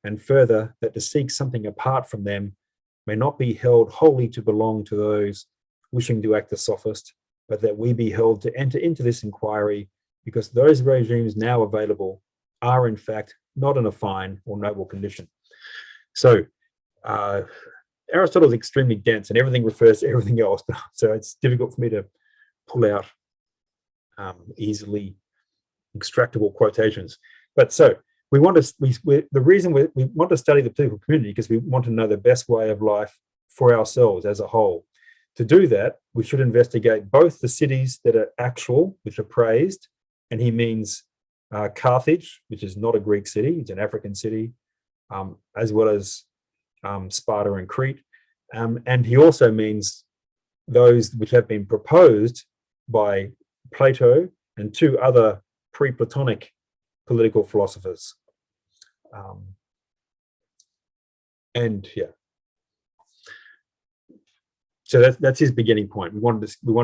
and further, that to seek something apart from them may not be held wholly to belong to those wishing to act the sophist, but that we be held to enter into this inquiry because those regimes now available are in fact not in a fine or noble condition. So Aristotle is extremely dense, and everything refers to everything else, so it's difficult for me to pull out easily extractable quotations. But so we want to, the reason we want to study the political community because we want to know the best way of life for ourselves as a whole. To do that, we should investigate both the cities that are actual, which are praised, and he means Carthage, which is not a Greek city, it's an African city, as well as Sparta and Crete. And he also means those which have been proposed by Plato and 2 other pre-Platonic political philosophers. So that's his beginning point. We want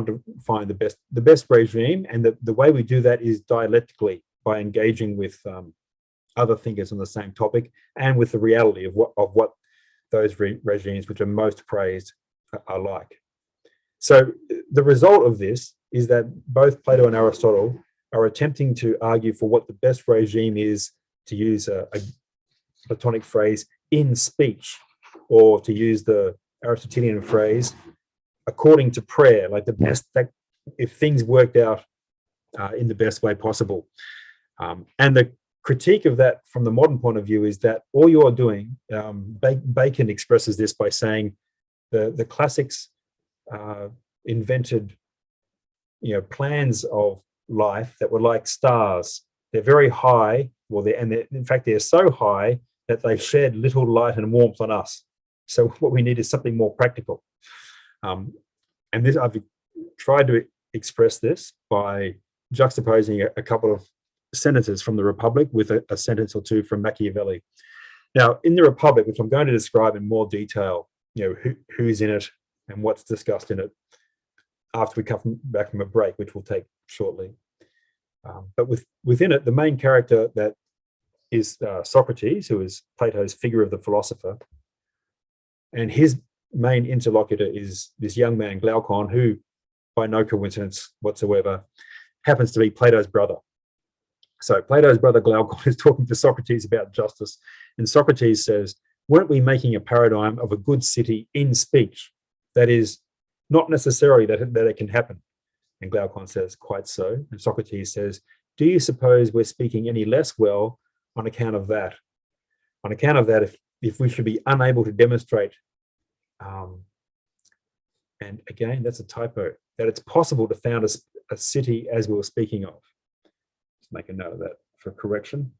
to find the best regime, and the way we do that is dialectically, by engaging with other thinkers on the same topic and with the reality of what those regimes which are most praised are like. So the result of this is that both Plato and Aristotle are attempting to argue for what the best regime is, to use a Platonic phrase, in speech, or to use the Aristotelian phrase, according to prayer, like the best, that if things worked out in the best way possible. And the critique of that from the modern point of view is that all you're doing, Bacon expresses this by saying the classics invented, plans of life that were like stars. They're very high, in fact, they're so high that they shed little light and warmth on us. So what we need is something more practical. And this, I've tried to express this by juxtaposing a couple of sentences from the Republic with a sentence or two from Machiavelli. Now, in the Republic, which I'm going to describe in more detail, who's in it and what's discussed in it after we come back from a break, which we'll take shortly. But within it, the main character that is Socrates, who is Plato's figure of the philosopher, and his main interlocutor is this young man, Glaucon, who, by no coincidence whatsoever, happens to be Plato's brother. So Plato's brother Glaucon is talking to Socrates about justice, and Socrates says, weren't we making a paradigm of a good city in speech? That is, not necessarily that it can happen. And Glaucon says, quite so. And Socrates says, do you suppose we're speaking any less well on account of that? On account of that, if we should be unable to demonstrate, and again, that's a typo, that it's possible to found a city as we were speaking of. Let's make a note of that for correction.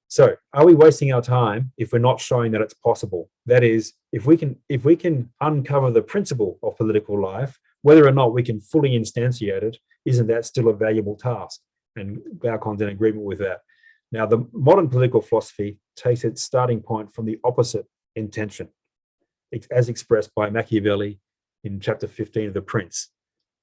So are we wasting our time if we're not showing that it's possible? That is, if we can uncover the principle of political life, whether or not we can fully instantiate it, isn't that still a valuable task? And Glaucon's in agreement with that. Now, the modern political philosophy takes its starting point from the opposite intention, as expressed by Machiavelli in chapter 15 of The Prince,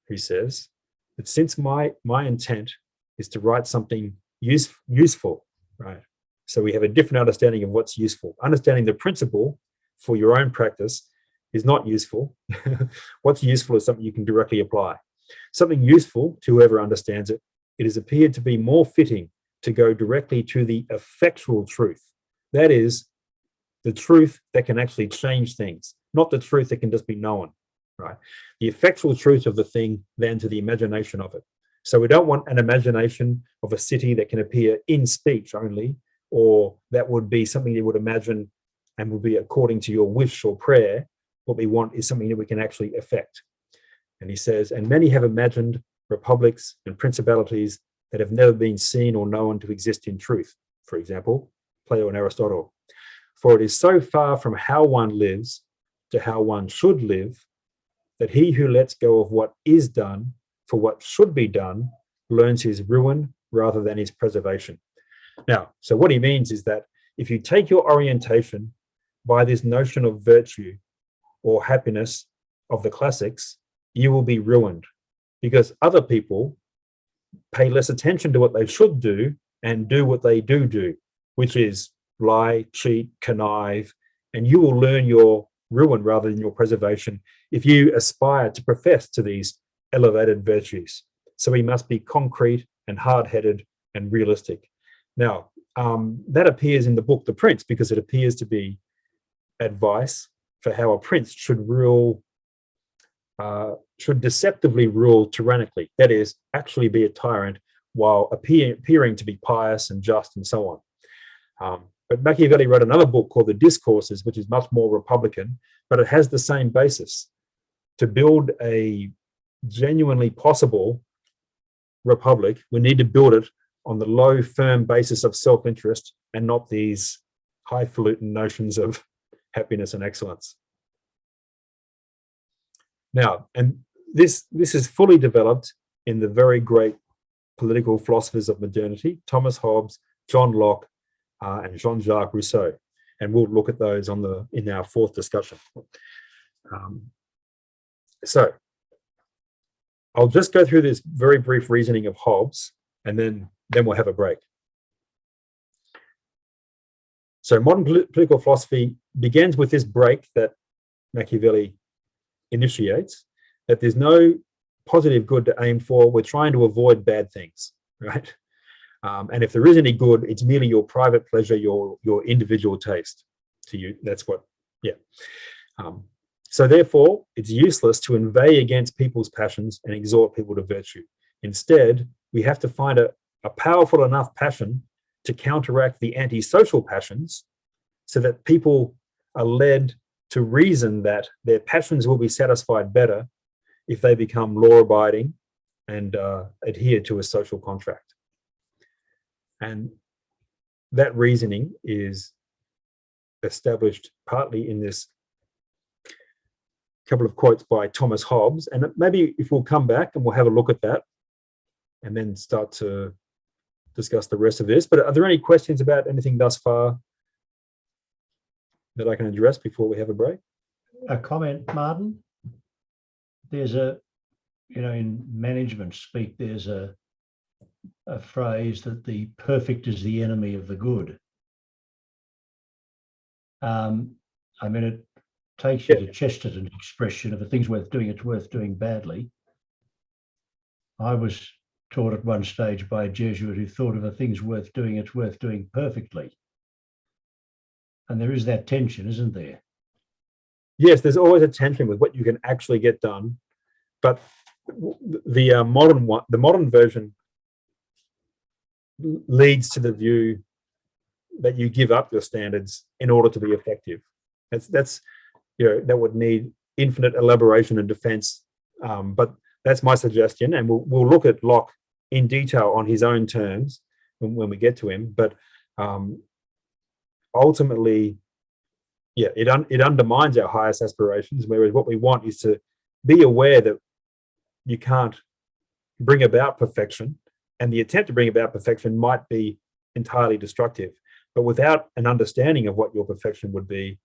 who says that since my intent is to write something useful, right? So we have a different understanding of what's useful. Understanding the principle for your own practice is not useful. What's useful is something you can directly apply. Something useful to whoever understands it, it has appeared to be more fitting to go directly to the effectual truth. That is, the truth that can actually change things, not the truth that can just be known, right? The effectual truth of the thing than to the imagination of it. So we don't want an imagination of a city that can appear in speech only, or that would be something you would imagine and would be according to your wish or prayer. What we want is something that we can actually effect. And he says, and many have imagined republics and principalities that have never been seen or known to exist in truth. For example, Plato and Aristotle. For it is so far from how one lives to how one should live, that he who lets go of what is done for what should be done learns his ruin rather than his preservation. Now, so what he means is that if you take your orientation by this notion of virtue or happiness of the classics, you will be ruined, because other people pay less attention to what they should do and do what they do, which is lie, cheat, connive, and you will learn your ruin rather than your preservation if you aspire to profess to these elevated virtues. So we must be concrete and hard-headed and realistic. Now, that appears in the book The Prince because it appears to be advice for how a prince should rule, should deceptively rule tyrannically. That is, actually be a tyrant while appearing to be pious and just and so on. But Machiavelli wrote another book called The Discourses, which is much more Republican, but it has the same basis. To build a genuinely possible republic, we need to build it on the low, firm basis of self-interest and not these highfalutin notions of happiness and excellence. Now, and this is fully developed in the very great political philosophers of modernity, Thomas Hobbes, John Locke, and Jean-Jacques Rousseau. And we'll look at those in our fourth discussion. So I'll just go through this very brief reasoning of Hobbes, and then we'll have a break. So modern political philosophy begins with this break that Machiavelli initiates, that there's no positive good to aim for. We're trying to avoid bad things, right? And if there is any good, it's merely your private pleasure, your individual taste. To you, that's what, yeah. So therefore, it's useless to inveigh against people's passions and exhort people to virtue. Instead, we have to find a powerful enough passion to counteract the antisocial passions, so that people are led to reason that their passions will be satisfied better if they become law-abiding and adhere to a social contract. And that reasoning is established partly in this couple of quotes by Thomas Hobbes. And maybe if we'll come back and we'll have a look at that and then start to discuss the rest of this. But are there any questions about anything thus far that I can address before we have a break? A comment, Martin? There's in management speak, there's a phrase that the perfect is the enemy of the good. It takes you to Chesterton's expression, if a thing's worth doing, it's worth doing badly. I was taught at one stage by a Jesuit who thought if a thing's worth doing, it's worth doing perfectly. And there is that tension, isn't there? Yes, there's always a tension with what you can actually get done, but the modern version leads to the view that you give up your standards in order to be effective. That would need infinite elaboration and defense, but that's my suggestion, and we'll look at Locke in detail on his own terms when we get to him. But ultimately, it undermines our highest aspirations, whereas what we want is to be aware that you can't bring about perfection, and the attempt to bring about perfection might be entirely destructive. But without an understanding of what your perfection would be,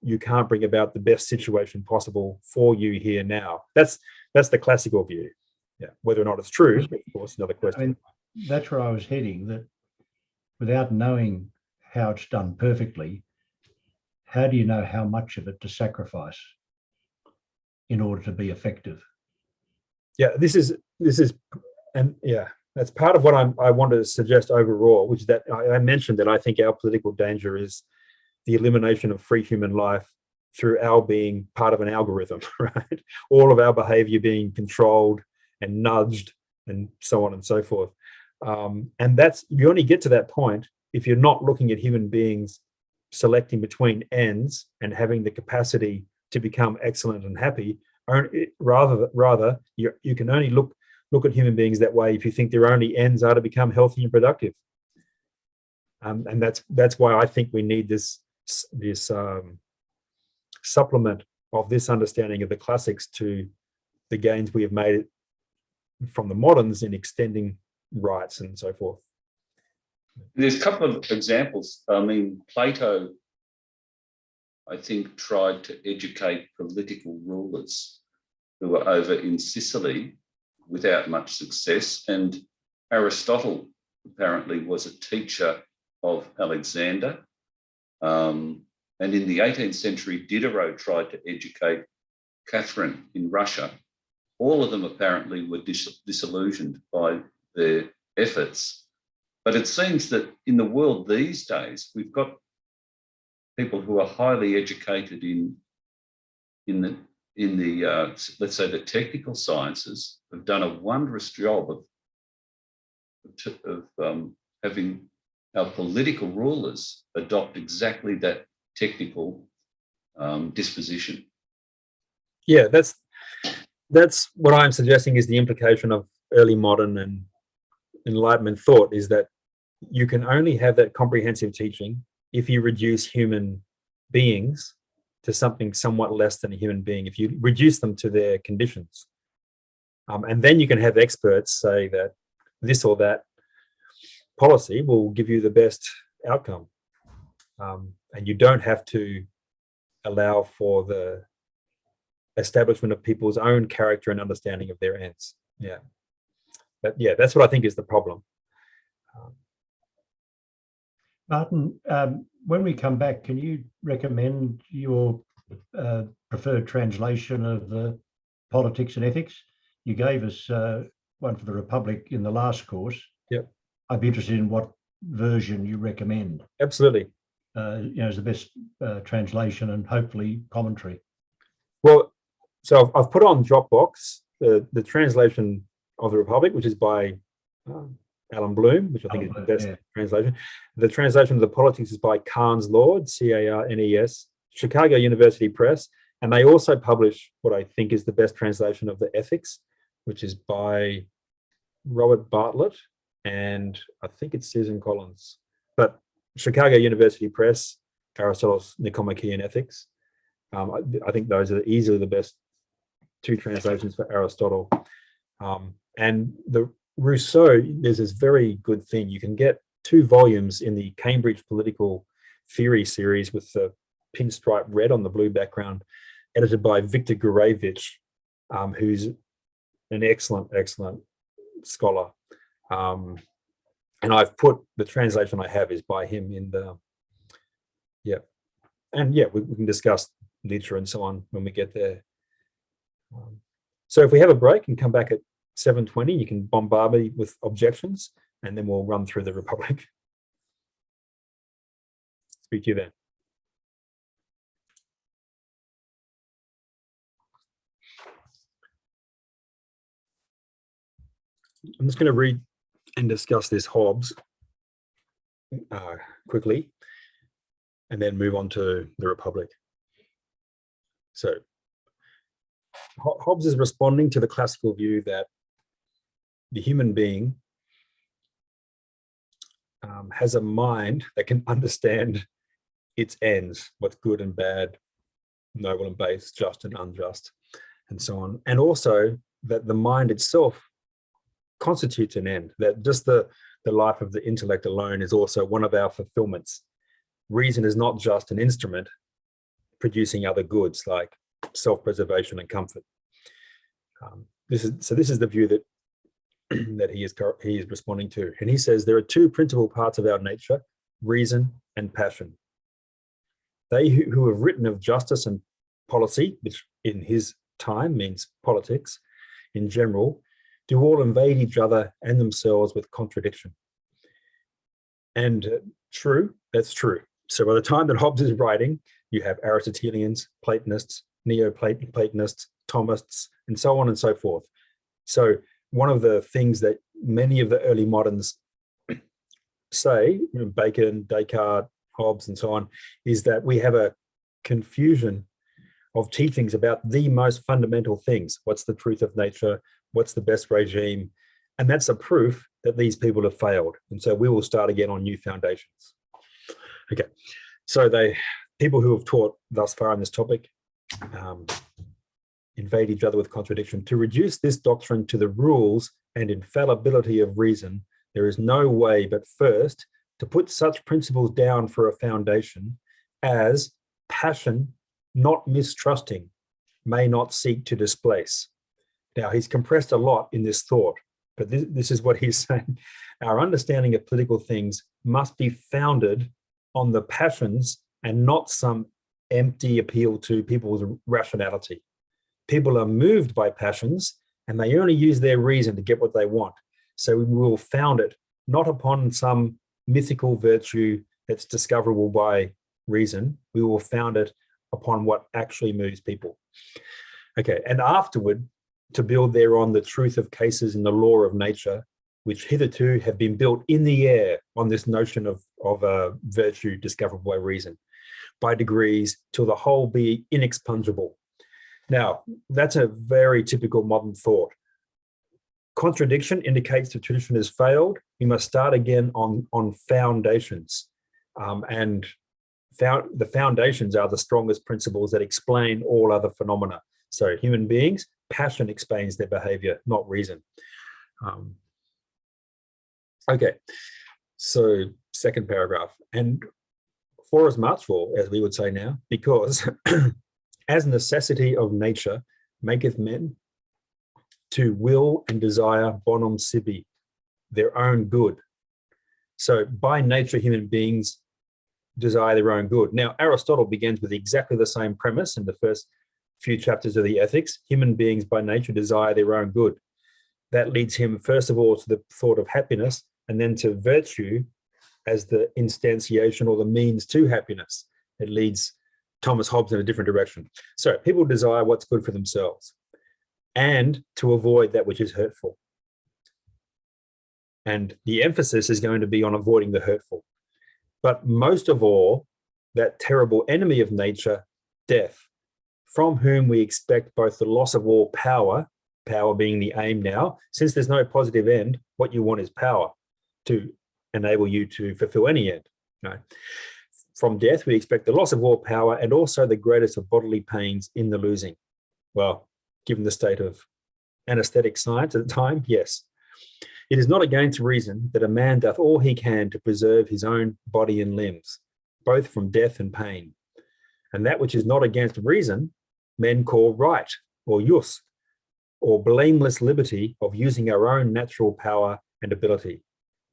you can't bring about the best situation possible for you here now. That's the classical view. Yeah, whether or not it's true, of course, another question. That's where I was heading, that without knowing how it's done perfectly, how do you know how much of it to sacrifice in order to be effective? Yeah, that's part of what I wanted to suggest overall, which is that I mentioned that I think our political danger is the elimination of free human life through our being part of an algorithm, right? All of our behavior being controlled and nudged and so on and so forth. And you only get to that point if you're not looking at human beings selecting between ends and having the capacity to become excellent and happy. Rather, you can only look at human beings that way if you think their only ends are to become healthy and productive. And that's why I think we need this supplement of this understanding of the classics to the gains we have made from the moderns in extending rights and so forth. There's a couple of examples. Plato, I think, tried to educate political rulers who were over in Sicily without much success. And Aristotle apparently was a teacher of Alexander. And in the 18th century, Diderot tried to educate Catherine in Russia. All of them apparently were disillusioned by their efforts. But it seems that in the world these days, we've got people who are highly educated in the let's say the technical sciences, have done a wondrous job of having our political rulers adopt exactly that technical disposition. Yeah, that's what I'm suggesting is the implication of early modern and Enlightenment thought, is that you can only have that comprehensive teaching if you reduce human beings to something somewhat less than a human being, if you reduce them to their conditions. And then you can have experts say that this or that policy will give you the best outcome. And you don't have to allow for the establishment of people's own character and understanding of their ends. That's what I think is the problem. Martin, when we come back, can you recommend your preferred translation of Politics and Ethics? You gave us one for the Republic in the last course. Yep. I'd be interested in what version you recommend. Absolutely. As the best translation and hopefully commentary. Well, so I've put on Dropbox the translation of the Republic, which is by Alan Bloom, which I think is the Alan best Bloom, translation. The translation of the Politics is by Carnes Lord, Carnes, Chicago University Press, and they also publish what I think is the best translation of the Ethics, which is by Robert Bartlett, and I think it's Susan Collins. But Chicago University Press, Aristotle's Nicomachean Ethics. I think those are easily the best two translations for Aristotle. And the Rousseau, there's this very good thing. You can get 2 volumes in the Cambridge Political Theory series with the pinstripe red on the blue background, edited by Victor Gurevich, who's an excellent scholar. And I've put the translation I have is by him in the, we can discuss Nietzsche and so on when we get there. So if we have a break and come back at 7:20, you can bombard me with objections, and then we'll run through the Republic. Speak to you then. I'm just going to read and discuss this Hobbes quickly, and then move on to the Republic. So Hobbes is responding to the classical view that the human being has a mind that can understand its ends, what's good and bad, noble and base, just and unjust, and so on. And also that the mind itself constitutes an end, that just the life of the intellect alone is also one of our fulfillments. Reason is not just an instrument producing other goods like self-preservation and comfort. This is the view that that he is responding to. And he says there are 2 principal parts of our nature, reason and passion. They who have written of justice and policy, which in his time means politics in general, do all invade each other and themselves with contradiction. And true, that's true. So by the time that Hobbes is writing, you have Aristotelians, Platonists, Neo-Platonists, Thomists, and so on and so forth. So one of the things that many of the early moderns say, Bacon, Descartes, Hobbes, and so on, is that we have a confusion of teachings about the most fundamental things. What's the truth of nature? What's the best regime? And that's a proof that these people have failed. And so we will start again on new foundations. Okay, so people who have taught thus far on this topic invade each other with contradiction. To reduce this doctrine to the rules and infallibility of reason, there is no way but first to put such principles down for a foundation as passion, not mistrusting, may not seek to displace. Now, he's compressed a lot in this thought, but this is what he's saying. Our understanding of political things must be founded on the passions and not some empty appeal to people's rationality. People are moved by passions and they only use their reason to get what they want. So we will found it not upon some mythical virtue that's discoverable by reason. We will found it upon what actually moves people. Okay, and afterward, to build thereon the truth of cases in the law of nature, which hitherto have been built in the air on this notion of a virtue discoverable by reason, by degrees, till the whole be inexpugnable. Now, that's a very typical modern thought. Contradiction indicates the tradition has failed. We must start again on foundations. And the foundations are the strongest principles that explain all other phenomena. So human beings, passion explains their behavior, not reason. Okay, so second paragraph. And for as much, or as we would say now, because as necessity of nature maketh men to will and desire bonum sibi, their own good. So by nature, human beings desire their own good. Now, Aristotle begins with exactly the same premise in the first few chapters of the Ethics. Human beings by nature desire their own good. That leads him, first of all, to the thought of happiness, and then to virtue as the instantiation or the means to happiness. It leads Thomas Hobbes in a different direction. So people desire what's good for themselves and to avoid that which is hurtful. And the emphasis is going to be on avoiding the hurtful. But most of all, that terrible enemy of nature, death, from whom we expect both the loss of all power, power being the aim now, since there's no positive end, what you want is power to enable you to fulfill any end. No. From death, we expect the loss of all power and also the greatest of bodily pains in the losing. Well, given the state of anesthetic science at the time, yes. It is not against reason that a man doth all he can to preserve his own body and limbs, both from death and pain. And that which is not against reason, men call right, or jus, or blameless liberty of using our own natural power and ability.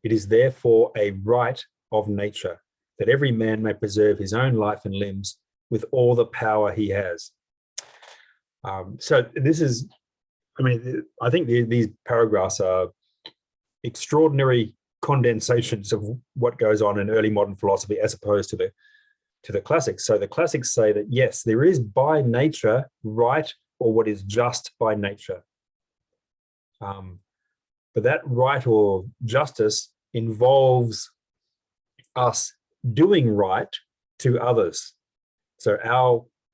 It is therefore a right of nature that every man may preserve his own life and limbs with all the power he has. So this is, I mean, I think these paragraphs are extraordinary condensations of what goes on in early modern philosophy as opposed to the classics. So the classics say that, yes, there is by nature right, or what is just by nature. But that right or justice involves us doing right to others. So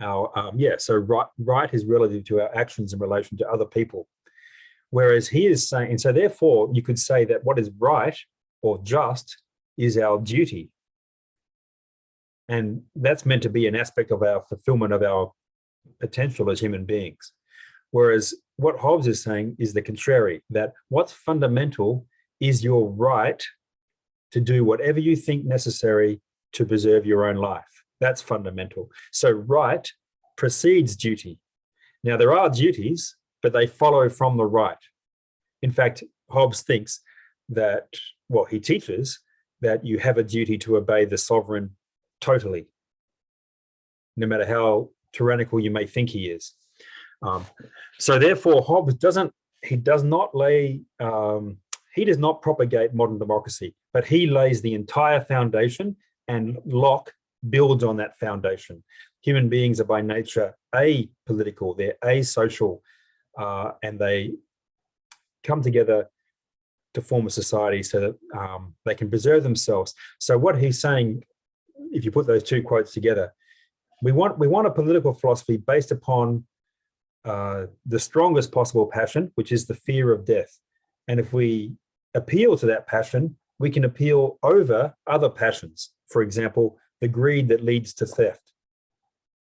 right is relative to our actions in relation to other people. Whereas he is saying, and so therefore you could say that what is right or just is our duty. And that's meant to be an aspect of our fulfillment of our potential as human beings. Whereas what Hobbes is saying is the contrary, that what's fundamental is your right to do whatever you think necessary to preserve your own life. That's fundamental. So right precedes duty. Now there are duties, but they follow from the right. In fact, Hobbes thinks that, well, he teaches that you have a duty to obey the sovereign totally, no matter how tyrannical you may think he is. So therefore, Hobbes does not propagate modern democracy, but he lays the entire foundation, and Locke builds on that foundation. Human beings are by nature apolitical, they're asocial, and they come together to form a society so that they can preserve themselves. So what he's saying, if you put those two quotes together, we want a political philosophy based upon the strongest possible passion, which is the fear of death. And if we appeal to that passion, we can appeal over other passions. For example, the greed that leads to theft.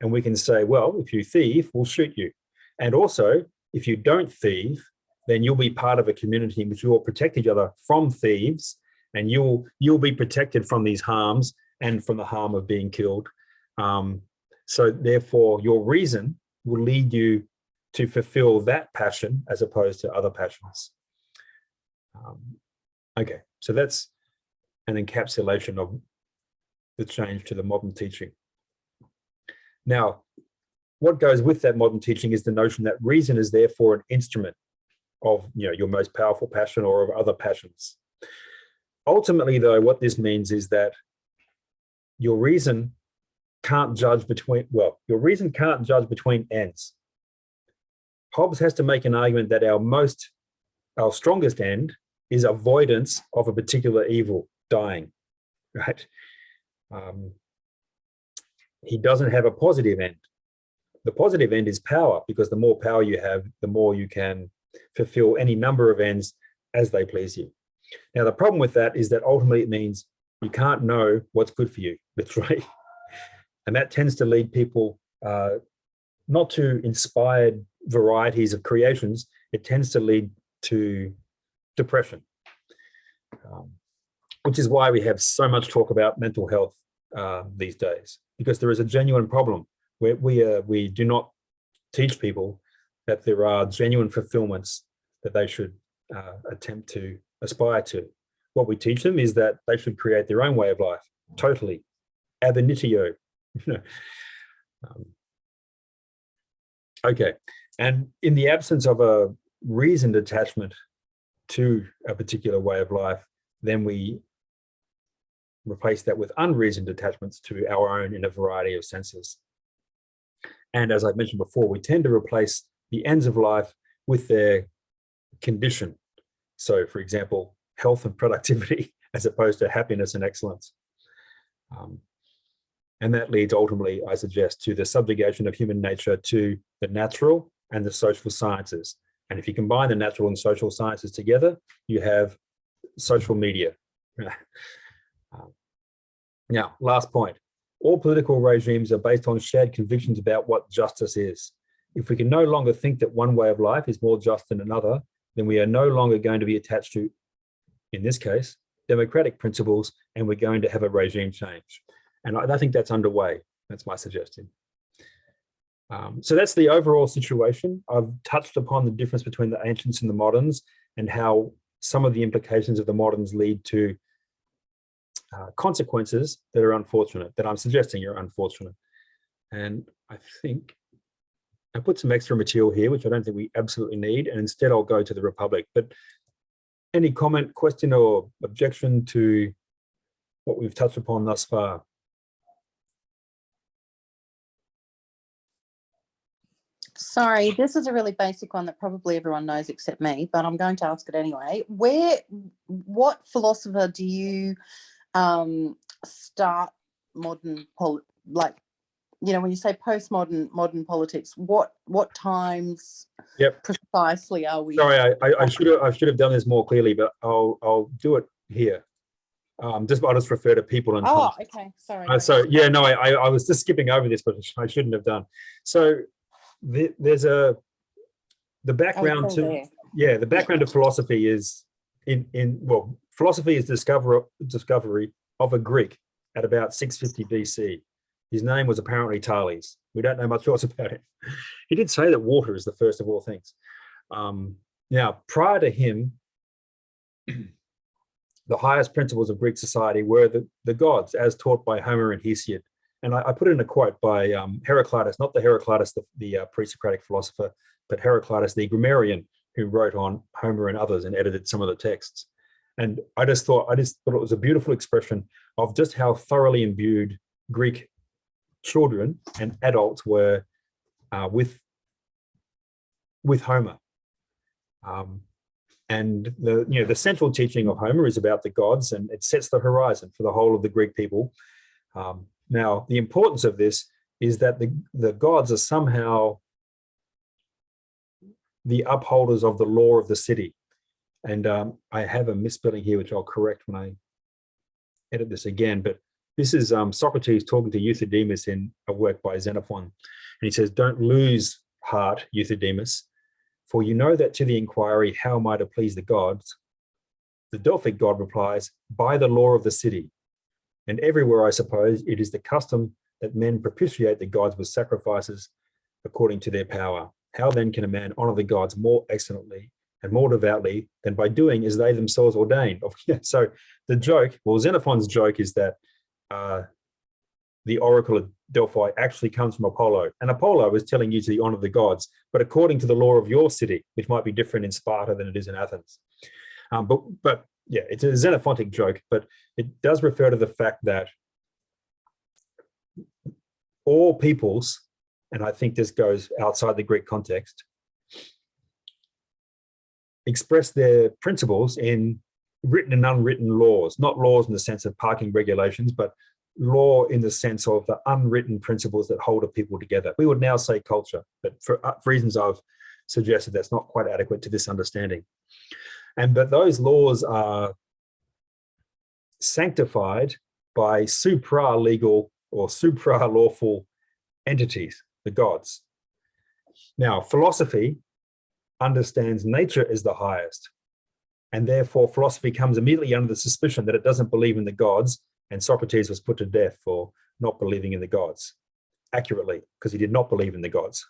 And we can say, well, if you thieve, we'll shoot you. And also, if you don't thieve, then you'll be part of a community in which you will protect each other from thieves, and you'll be protected from these harms and from the harm of being killed. So therefore, your reason will lead you to fulfill that passion as opposed to other passions. Okay, so that's an encapsulation of the change to the modern teaching. Now, what goes with that modern teaching is the notion that reason is therefore an instrument of your most powerful passion or of other passions. Ultimately, though, what this means is that your reason can't judge between ends. Hobbes has to make an argument that our strongest end is avoidance of a particular evil, dying, right? He doesn't have a positive end. The positive end is power, because the more power you have, the more you can fulfill any number of ends as they please you. Now, the problem with that is that ultimately it means you can't know what's good for you, literally. And that tends to lead people not to inspired varieties of creations. It tends to lead to depression, which is why we have so much talk about mental health these days, because there is a genuine problem where we do not teach people that there are genuine fulfillments that they should attempt to aspire to. What we teach them is that they should create their own way of life, totally, ab initio. Okay, and in the absence of a reasoned attachment to a particular way of life, then we replace that with unreasoned attachments to our own in a variety of senses. And as I've mentioned before, we tend to replace the ends of life with their condition. So, for example, health and productivity as opposed to happiness and excellence. And that leads ultimately, I suggest, to the subjugation of human nature to the natural and the social sciences. And if you combine the natural and social sciences together, you have social media. Now, last point. All political regimes are based on shared convictions about what justice is. If we can no longer think that one way of life is more just than another, then we are no longer going to be attached to, in this case, democratic principles, and we're going to have a regime change. And I think that's underway. That's my suggestion. So that's the overall situation. I've touched upon the difference between the ancients and the moderns and how some of the implications of the moderns lead to consequences that are unfortunate, that I'm suggesting are unfortunate. And I think I put some extra material here, which I don't think we absolutely need, and instead I'll go to the Republic. But any comment, question, or objection to what we've touched upon thus far? Sorry, this is a really basic one that probably everyone knows except me, but I'm going to ask it anyway. What philosopher do you start modern when you say postmodern, modern politics, what times precisely are we? Sorry, I should have done this more clearly, but I'll do it here. I'll just refer to people and time. Oh, okay, sorry. So yeah, no, I was just skipping over this, but I shouldn't have done. So there's the background to the background of philosophy is philosophy is discovery of a Greek at about 650 BC. His name was apparently Thales. We don't know much else about him. He did say that water is the first of all things. Now, prior to him, the highest principles of Greek society were the gods, as taught by Homer and Hesiod. And I put in a quote by Heraclitus, not the Heraclitus, the pre-Socratic philosopher, but Heraclitus, the grammarian, who wrote on Homer and others and edited some of the texts. And I just thought it was a beautiful expression of just how thoroughly imbued Greek children and adults were with Homer. And the central teaching of Homer is about the gods, and it sets the horizon for the whole of the Greek people. Now, the importance of this is that the gods are somehow the upholders of the law of the city. And I have a misspelling here, which I'll correct when I edit this again. But this is Socrates talking to Euthydemus in a work by Xenophon. And he says, "Don't lose heart, Euthydemus, for you know that to the inquiry, how am I to please the gods? The Delphic god replies, by the law of the city. And everywhere, I suppose, it is the custom that men propitiate the gods with sacrifices according to their power. How then can a man honor the gods more excellently and more devoutly than by doing as they themselves ordain?" So the joke, Xenophon's joke is that the oracle of Delphi actually comes from Apollo. And Apollo is telling you to honor the gods, but according to the law of your city, which might be different in Sparta than it is in Athens. But yeah, it's a Xenophontic joke, but it does refer to the fact that all peoples, and I think this goes outside the Greek context, express their principles in written and unwritten laws, not laws in the sense of parking regulations, but law in the sense of the unwritten principles that hold a people together. We would now say culture, but for reasons I've suggested, that's not quite adequate to this understanding. But those laws are sanctified by supra-legal or supra-lawful entities, the gods. Now, philosophy understands nature as the highest, and therefore philosophy comes immediately under the suspicion that it doesn't believe in the gods, and Socrates was put to death for not believing in the gods accurately, because he did not believe in the gods.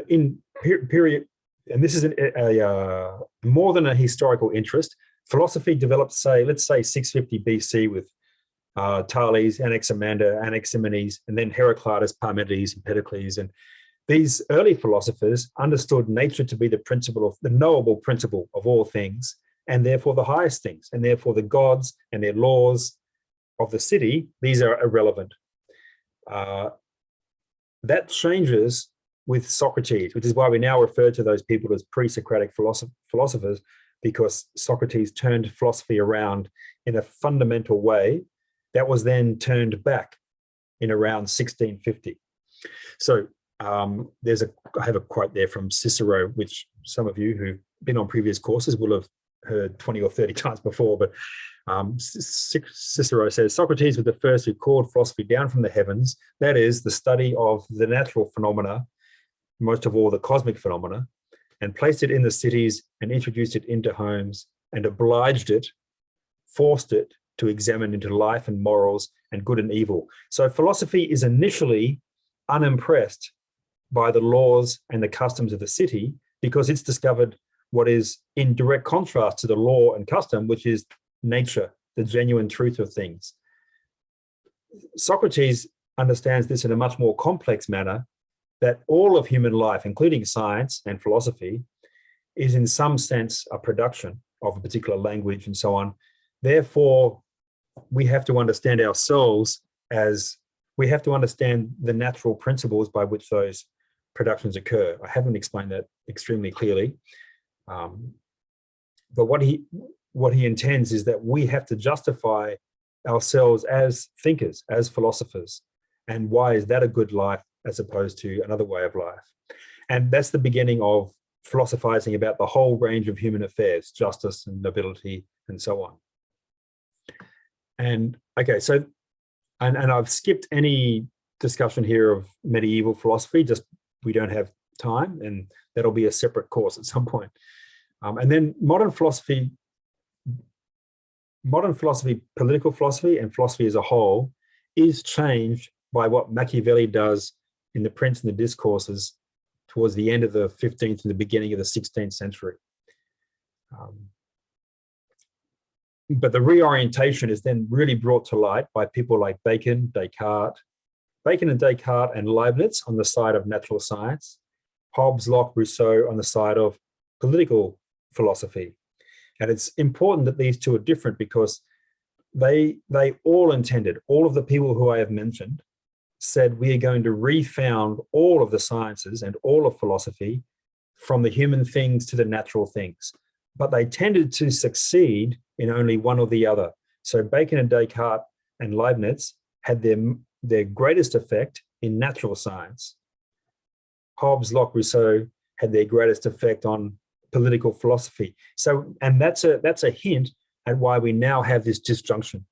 In period, and this is a more than a historical interest, philosophy developed, let's say 650 BC with Thales, Anaximander, Anaximenes, and then Heraclitus, Parmenides, Empedocles. And these early philosophers understood nature to be the knowable principle of all things, and therefore the highest things, and therefore the gods and their laws of the city, these are irrelevant. That changes with Socrates, which is why we now refer to those people as pre-Socratic philosophers, because Socrates turned philosophy around in a fundamental way that was then turned back in around 1650. So I have a quote there from Cicero, which some of you who've been on previous courses will have heard 20 or 30 times before, but Cicero says, Socrates was the first who called philosophy down from the heavens, that is, the study of the natural phenomena, most of all the cosmic phenomena, and placed it in the cities and introduced it into homes and obliged it, forced it to examine into life and morals and good and evil. So philosophy is initially unimpressed by the laws and the customs of the city because it's discovered what is in direct contrast to the law and custom, which is nature, the genuine truth of things. Socrates understands this in a much more complex manner, that all of human life, including science and philosophy, is in some sense a production of a particular language and so on. Therefore, we have to understand ourselves as we have to understand the natural principles by which those productions occur. I haven't explained that extremely clearly. But what he intends is that we have to justify ourselves as thinkers, as philosophers. And why is that a good life as opposed to another way of life? And that's the beginning of philosophizing about the whole range of human affairs, justice and nobility and so on. And okay, so, and I've skipped any discussion here of medieval philosophy, just we don't have time, and that'll be a separate course at some point. And then modern philosophy, political philosophy and philosophy as a whole is changed by what Machiavelli does in The Prince and the Discourses towards the end of the 15th and the beginning of the 16th century. But the reorientation is then really brought to light by people like Bacon and Descartes and Leibniz on the side of natural science, Hobbes, Locke, Rousseau on the side of political philosophy. And it's important that these two are different because they all intended, all of the people who I have mentioned said we are going to refound all of the sciences and all of philosophy from the human things to the natural things. But they tended to succeed in only one or the other. So Bacon and Descartes and Leibniz had their greatest effect in natural science. Hobbes, Locke, Rousseau had their greatest effect on political philosophy. So, and that's a hint at why we now have this disjunction.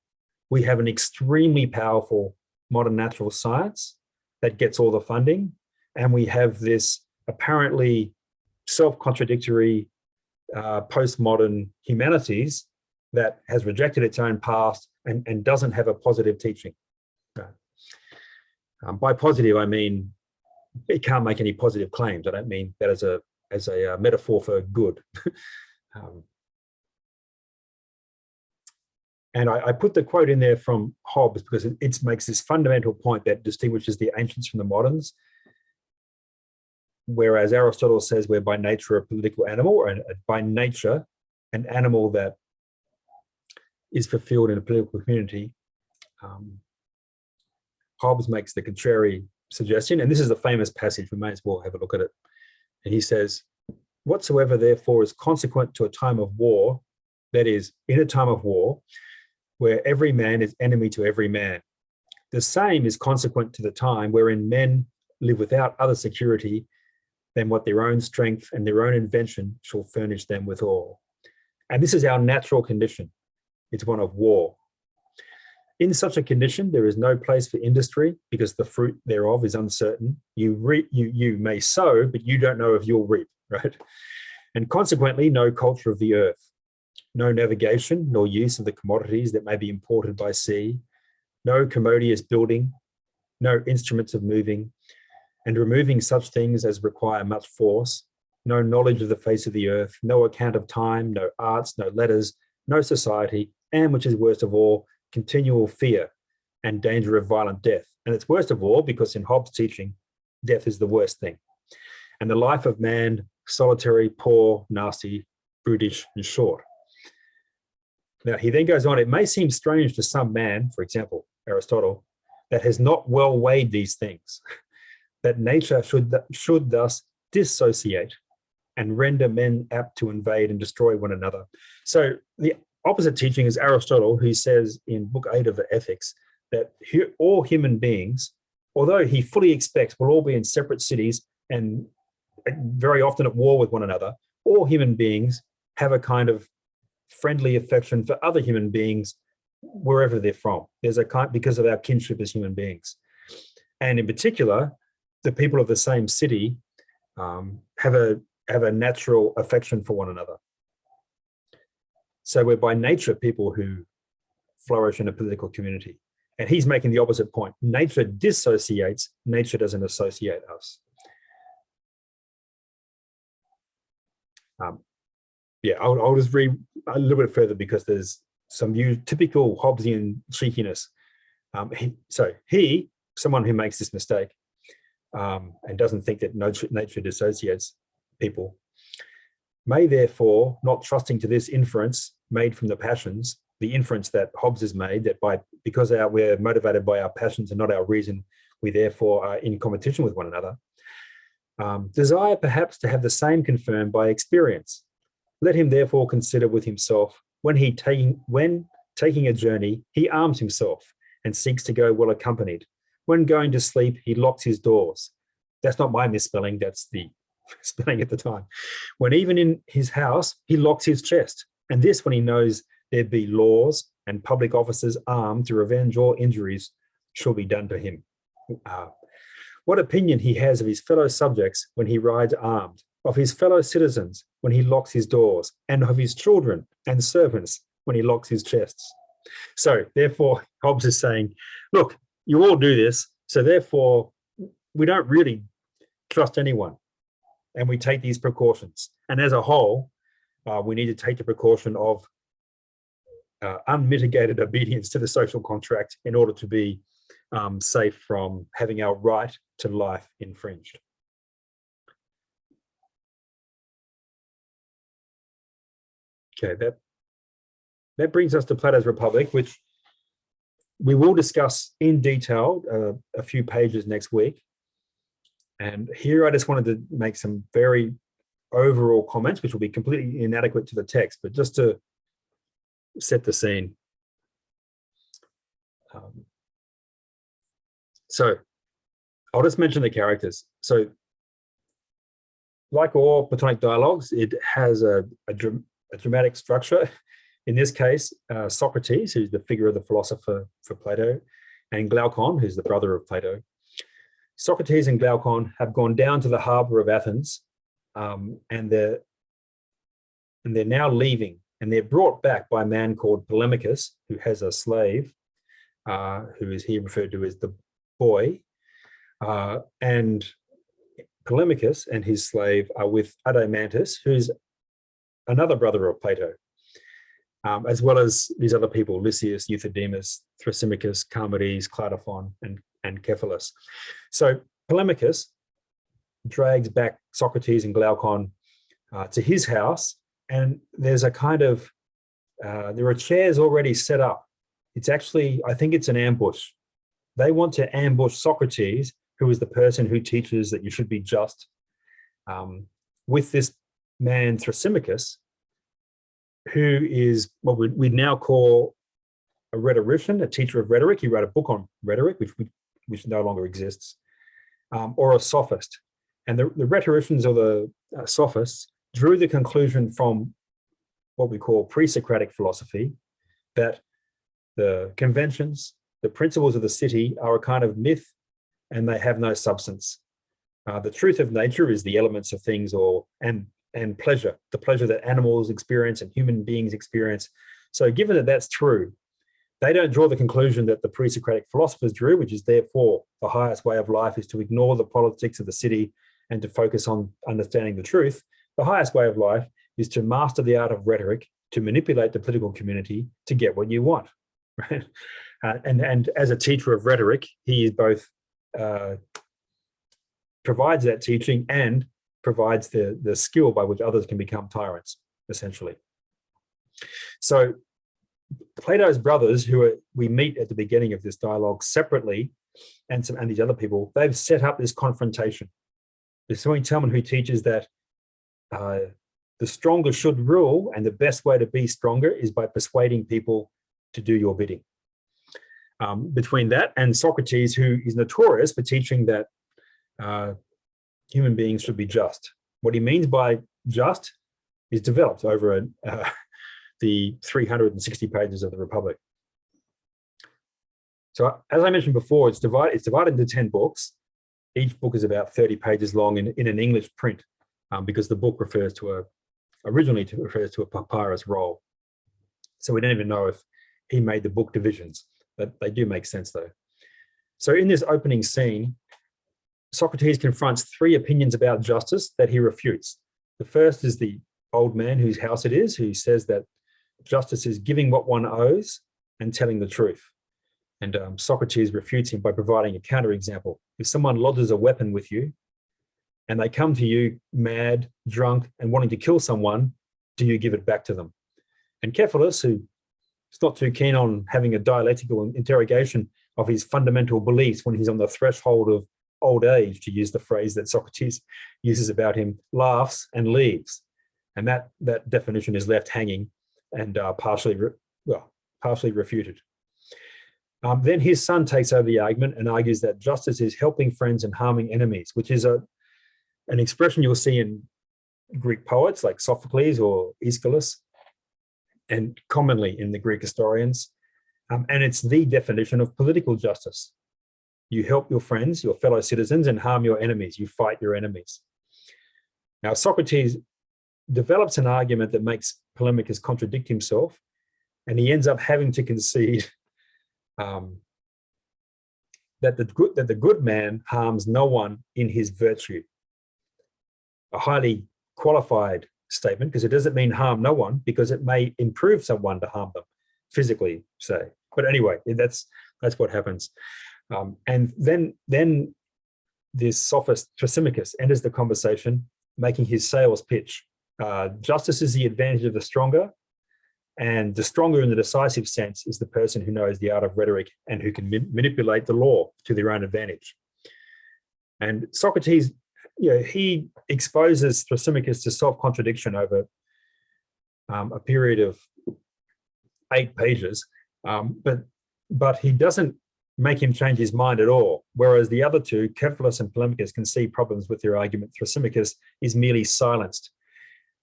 We have an extremely powerful modern natural science that gets all the funding, and we have this apparently self-contradictory postmodern humanities that has rejected its own past and doesn't have a positive teaching. By positive, I mean it can't make any positive claims. I don't mean that as a metaphor for good. And I put the quote in there from Hobbes because it makes this fundamental point that distinguishes the ancients from the moderns. Whereas Aristotle says we're by nature a political animal, or by nature an animal that is fulfilled in a political community. Hobbes makes the contrary suggestion, and this is a famous passage, we may as well have a look at it. And he says, whatsoever therefore is consequent to a time of war, that is, in a time of war, where every man is enemy to every man, the same is consequent to the time wherein men live without other security than what their own strength and their own invention shall furnish them withal. And this is our natural condition. It's one of war. In such a condition, there is no place for industry because the fruit thereof is uncertain. You may sow, but you don't know if you'll reap, right? And consequently, no culture of the earth, no navigation nor use of the commodities that may be imported by sea, no commodious building, no instruments of moving, and removing such things as require much force, no knowledge of the face of the earth, no account of time, no arts, no letters, no society, and which is worst of all, continual fear and danger of violent death. And it's worst of all because in Hobbes' teaching, death is the worst thing. And the life of man, solitary, poor, nasty, brutish, and short. Now, he then goes on, it may seem strange to some man, for example, Aristotle, that has not well weighed these things, that nature should thus dissociate and render men apt to invade and destroy one another. So the opposite teaching is Aristotle, who says in Book 8 of the Ethics that all human beings, although he fully expects will all be in separate cities and very often at war with one another, all human beings have a kind of friendly affection for other human beings wherever they're from. There's a kind, because of our kinship as human beings. And in particular, the people of the same city have a natural affection for one another. So we're by nature people who flourish in a political community. And he's making the opposite point. Nature dissociates, nature doesn't associate us. I'll just read a little bit further because there's some typical Hobbesian cheekiness. Someone who makes this mistake and doesn't think that nature dissociates people, may therefore, not trusting to this inference made from the passions, the inference that Hobbes has made, that because we're motivated by our passions and not our reason, we therefore are in competition with one another, desire perhaps to have the same confirmed by experience. Let him therefore consider with himself when taking a journey, he arms himself and seeks to go well accompanied. When going to sleep, he locks his doors. That's not my misspelling, that's the spelling at the time. When even in his house, he locks his chest. And this when he knows there be laws and public officers armed to revenge all injuries shall be done to him. What opinion he has of his fellow subjects when he rides armed, of his fellow citizens when he locks his doors, and of his children and servants when he locks his chests. So therefore, Hobbes is saying, look, you all do this, so therefore we don't really trust anyone, and we take these precautions. And as a whole, we need to take the precaution of unmitigated obedience to the social contract in order to be safe from having our right to life infringed. Okay, that brings us to Plato's Republic, which we will discuss in detail a few pages next week. And here I just wanted to make some very overall comments, which will be completely inadequate to the text, but just to set the scene. So I'll just mention the characters. So like all Platonic dialogues, it has a dramatic structure. In this case, Socrates, who's the figure of the philosopher for Plato, and Glaucon, who's the brother of Plato. Socrates and Glaucon have gone down to the harbor of Athens, and they're now leaving, and they're brought back by a man called Polemachus, who has a slave, who is here referred to as the boy, and Polemachus and his slave are with Adeimantus, who's another brother of Plato, as well as these other people, Lysias, Euthydemus, Thrasymachus, Charmides, Cleitophon, and Cephalus. So Polemachus drags back Socrates and Glaucon to his house, and there's a kind of, there are chairs already set up. It's actually, I think it's an ambush. They want to ambush Socrates, who is the person who teaches that you should be just, with this man Thrasymachus, who is what we'd now call a rhetorician, a teacher of rhetoric. He wrote a book on rhetoric, which no longer exists, or a sophist. And the rhetoricians or the sophists drew the conclusion from what we call pre-Socratic philosophy, that the conventions, the principles of the city are a kind of myth and they have no substance. The truth of nature is the elements of things and pleasure, the pleasure that animals experience and human beings experience. So given that that's true, they don't draw the conclusion that the pre-Socratic philosophers drew, which is therefore the highest way of life is to ignore the politics of the city and to focus on understanding the truth. The highest way of life is to master the art of rhetoric, to manipulate the political community to get what you want. Right? And as a teacher of rhetoric, he is both provides that teaching and provides the skill by which others can become tyrants, essentially. So Plato's brothers, who we meet at the beginning of this dialogue separately, and these other people, they've set up this confrontation between someone who teaches that the stronger should rule, and the best way to be stronger is by persuading people to do your bidding. Between that and Socrates, who is notorious for teaching that human beings should be just. What he means by just is developed over the 360 pages of the Republic. So as I mentioned before, it's divided into 10 books. Each book is about 30 pages long in an English print, because the book originally refers to a papyrus roll. So we don't even know if he made the book divisions, but they do make sense though. So in this opening scene, Socrates confronts 3 opinions about justice that he refutes. The first is the old man whose house it is, who says that justice is giving what one owes and telling the truth. And Socrates refutes him by providing a counterexample. If someone lodges a weapon with you and they come to you mad, drunk, and wanting to kill someone, do you give it back to them? And Cephalus, who is not too keen on having a dialectical interrogation of his fundamental beliefs when he's on the threshold of old age, to use the phrase that Socrates uses about him, laughs and leaves. And that definition is left hanging and partially refuted. Then his son takes over the argument and argues that justice is helping friends and harming enemies, which is an expression you'll see in Greek poets like Sophocles or Aeschylus, and commonly in the Greek historians. And it's the definition of political justice. You help your friends, your fellow citizens, and harm your enemies. You fight your enemies. Now, Socrates develops an argument that makes Polemachus contradict himself, and he ends up having to concede that the good man harms no one in his virtue. A highly qualified statement, because it doesn't mean harm no one, because it may improve someone to harm them physically, say. But anyway, that's what happens. And then this sophist Thrasymachus enters the conversation, making his sales pitch. Justice is the advantage of the stronger, and the stronger in the decisive sense is the person who knows the art of rhetoric and who can manipulate the law to their own advantage. And Socrates, he exposes Thrasymachus to self-contradiction over a period of 8 pages, but he doesn't make him change his mind at all. Whereas the other two, Cephalus and Polemachus, can see problems with their argument. Thrasymachus is merely silenced.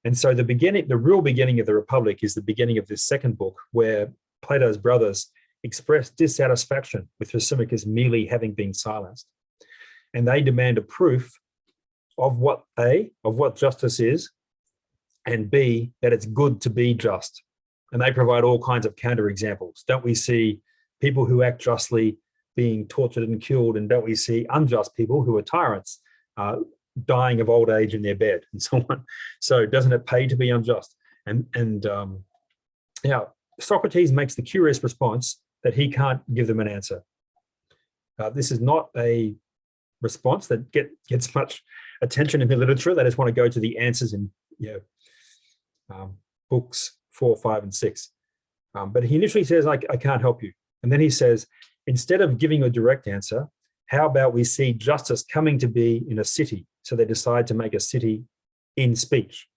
And so the real beginning of the Republic is the beginning of this second book, where Plato's brothers express dissatisfaction with Thrasymachus merely having been silenced. And they demand a proof of what justice is, and B, that it's good to be just. And they provide all kinds of counterexamples. Don't we see people who act justly being tortured and killed? And don't we see unjust people who are tyrants dying of old age in their bed and so on? So doesn't it pay to be unjust? And Socrates makes the curious response that he can't give them an answer. This is not a response that gets much attention in the literature. They just want to go to the answers in books 4, 5, and 6. But he initially says, I can't help you. And then he says, instead of giving a direct answer, how about we see justice coming to be in a city? So they decide to make a city in speech.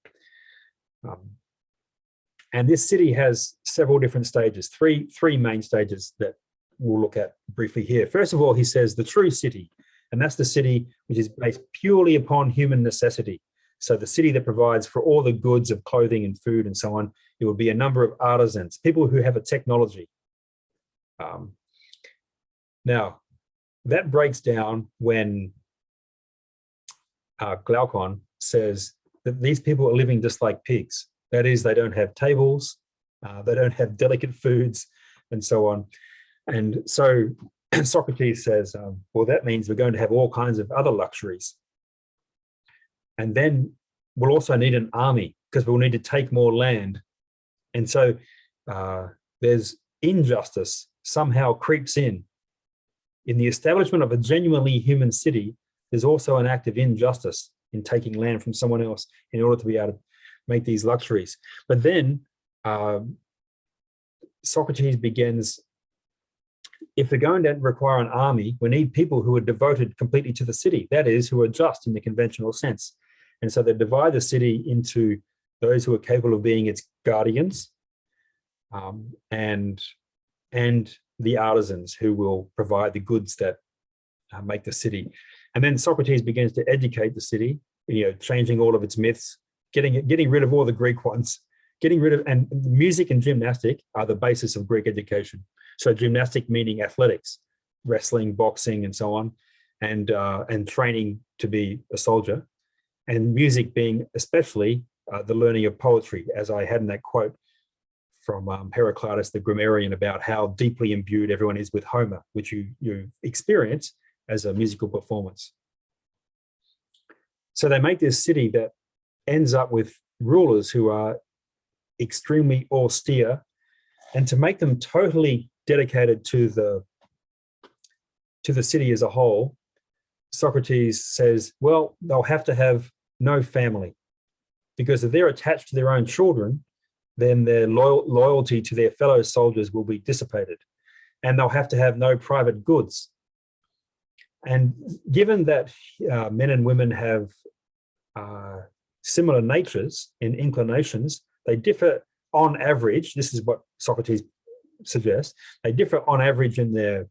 And this city has several different stages, three main stages that we'll look at briefly here. First of all, he says the true city, and that's the city which is based purely upon human necessity. So the city that provides for all the goods of clothing and food and so on, it would be a number of artisans, people who have a technology. Now, that breaks down when Glaucon says that these people are living just like pigs. That is, they don't have tables, they don't have delicate foods, and so on. And so Socrates says, well, that means we're going to have all kinds of other luxuries. And then we'll also need an army, because we'll need to take more land. And so there's injustice somehow creeps in. In the establishment of a genuinely human city, there's also an act of injustice in taking land from someone else in order to be able to make these luxuries. But then Socrates begins, if we're going to require an army, we need people who are devoted completely to the city, that is, who are just in the conventional sense. And so they divide the city into those who are capable of being its guardians, and the artisans who will provide the goods that make the city. And then Socrates begins to educate the city, changing all of its myths, getting rid of all the Greek ones, and music and gymnastic are the basis of Greek education. So gymnastic meaning athletics, wrestling, boxing, and so on, and training to be a soldier, and music being especially the learning of poetry, as I had in that quote from Heraclitus, the grammarian, about how deeply imbued everyone is with Homer, which you experience as a musical performance. So they make this city that ends up with rulers who are extremely austere, and to make them totally dedicated to the city as a whole, Socrates says, well, they'll have to have no family, because if they're attached to their own children, then their loyalty to their fellow soldiers will be dissipated, and they'll have to have no private goods. And given that men and women have similar natures and inclinations, they differ on average. This is what Socrates suggests. They differ on average in their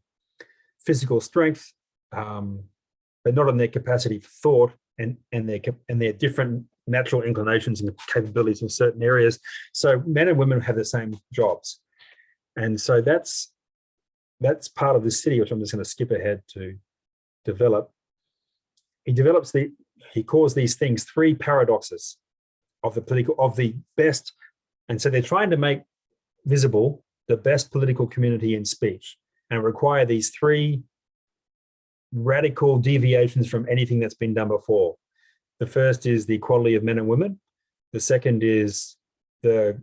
physical strength, but not in their capacity for thought, and their different natural inclinations and capabilities in certain areas. So men and women have the same jobs. And so that's part of the city, which I'm just going to skip ahead to develop. He calls these things three paradoxes of the best. And so they're trying to make visible the best political community in speech, and require these three radical deviations from anything that's been done before. The first is the equality of men and women. The second is the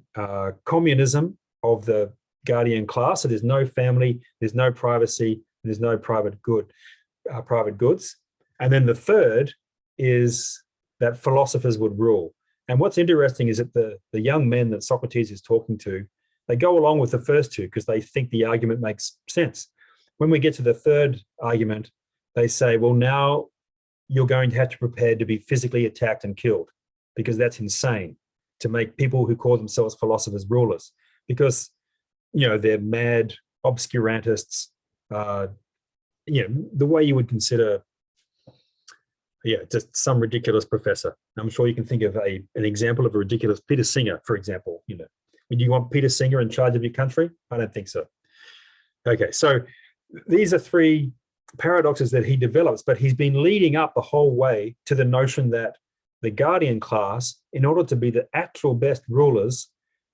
communism of the guardian class. So there's no family, there's no privacy, there's no private goods. And then the third is that philosophers would rule. And what's interesting is that the young men that Socrates is talking to, they go along with the first two because they think the argument makes sense. When we get to the third argument, they say, well, now you're going to have to prepare to be physically attacked and killed, because that's insane to make people who call themselves philosophers rulers, because they're mad obscurantists, the way you would consider just some ridiculous professor. I'm sure you can think of an example of a ridiculous Peter Singer, for example. Would you want Peter Singer in charge of your country? I don't think so. Okay, so these are three paradoxes that he develops, but he's been leading up the whole way to the notion that the guardian class, in order to be the actual best rulers,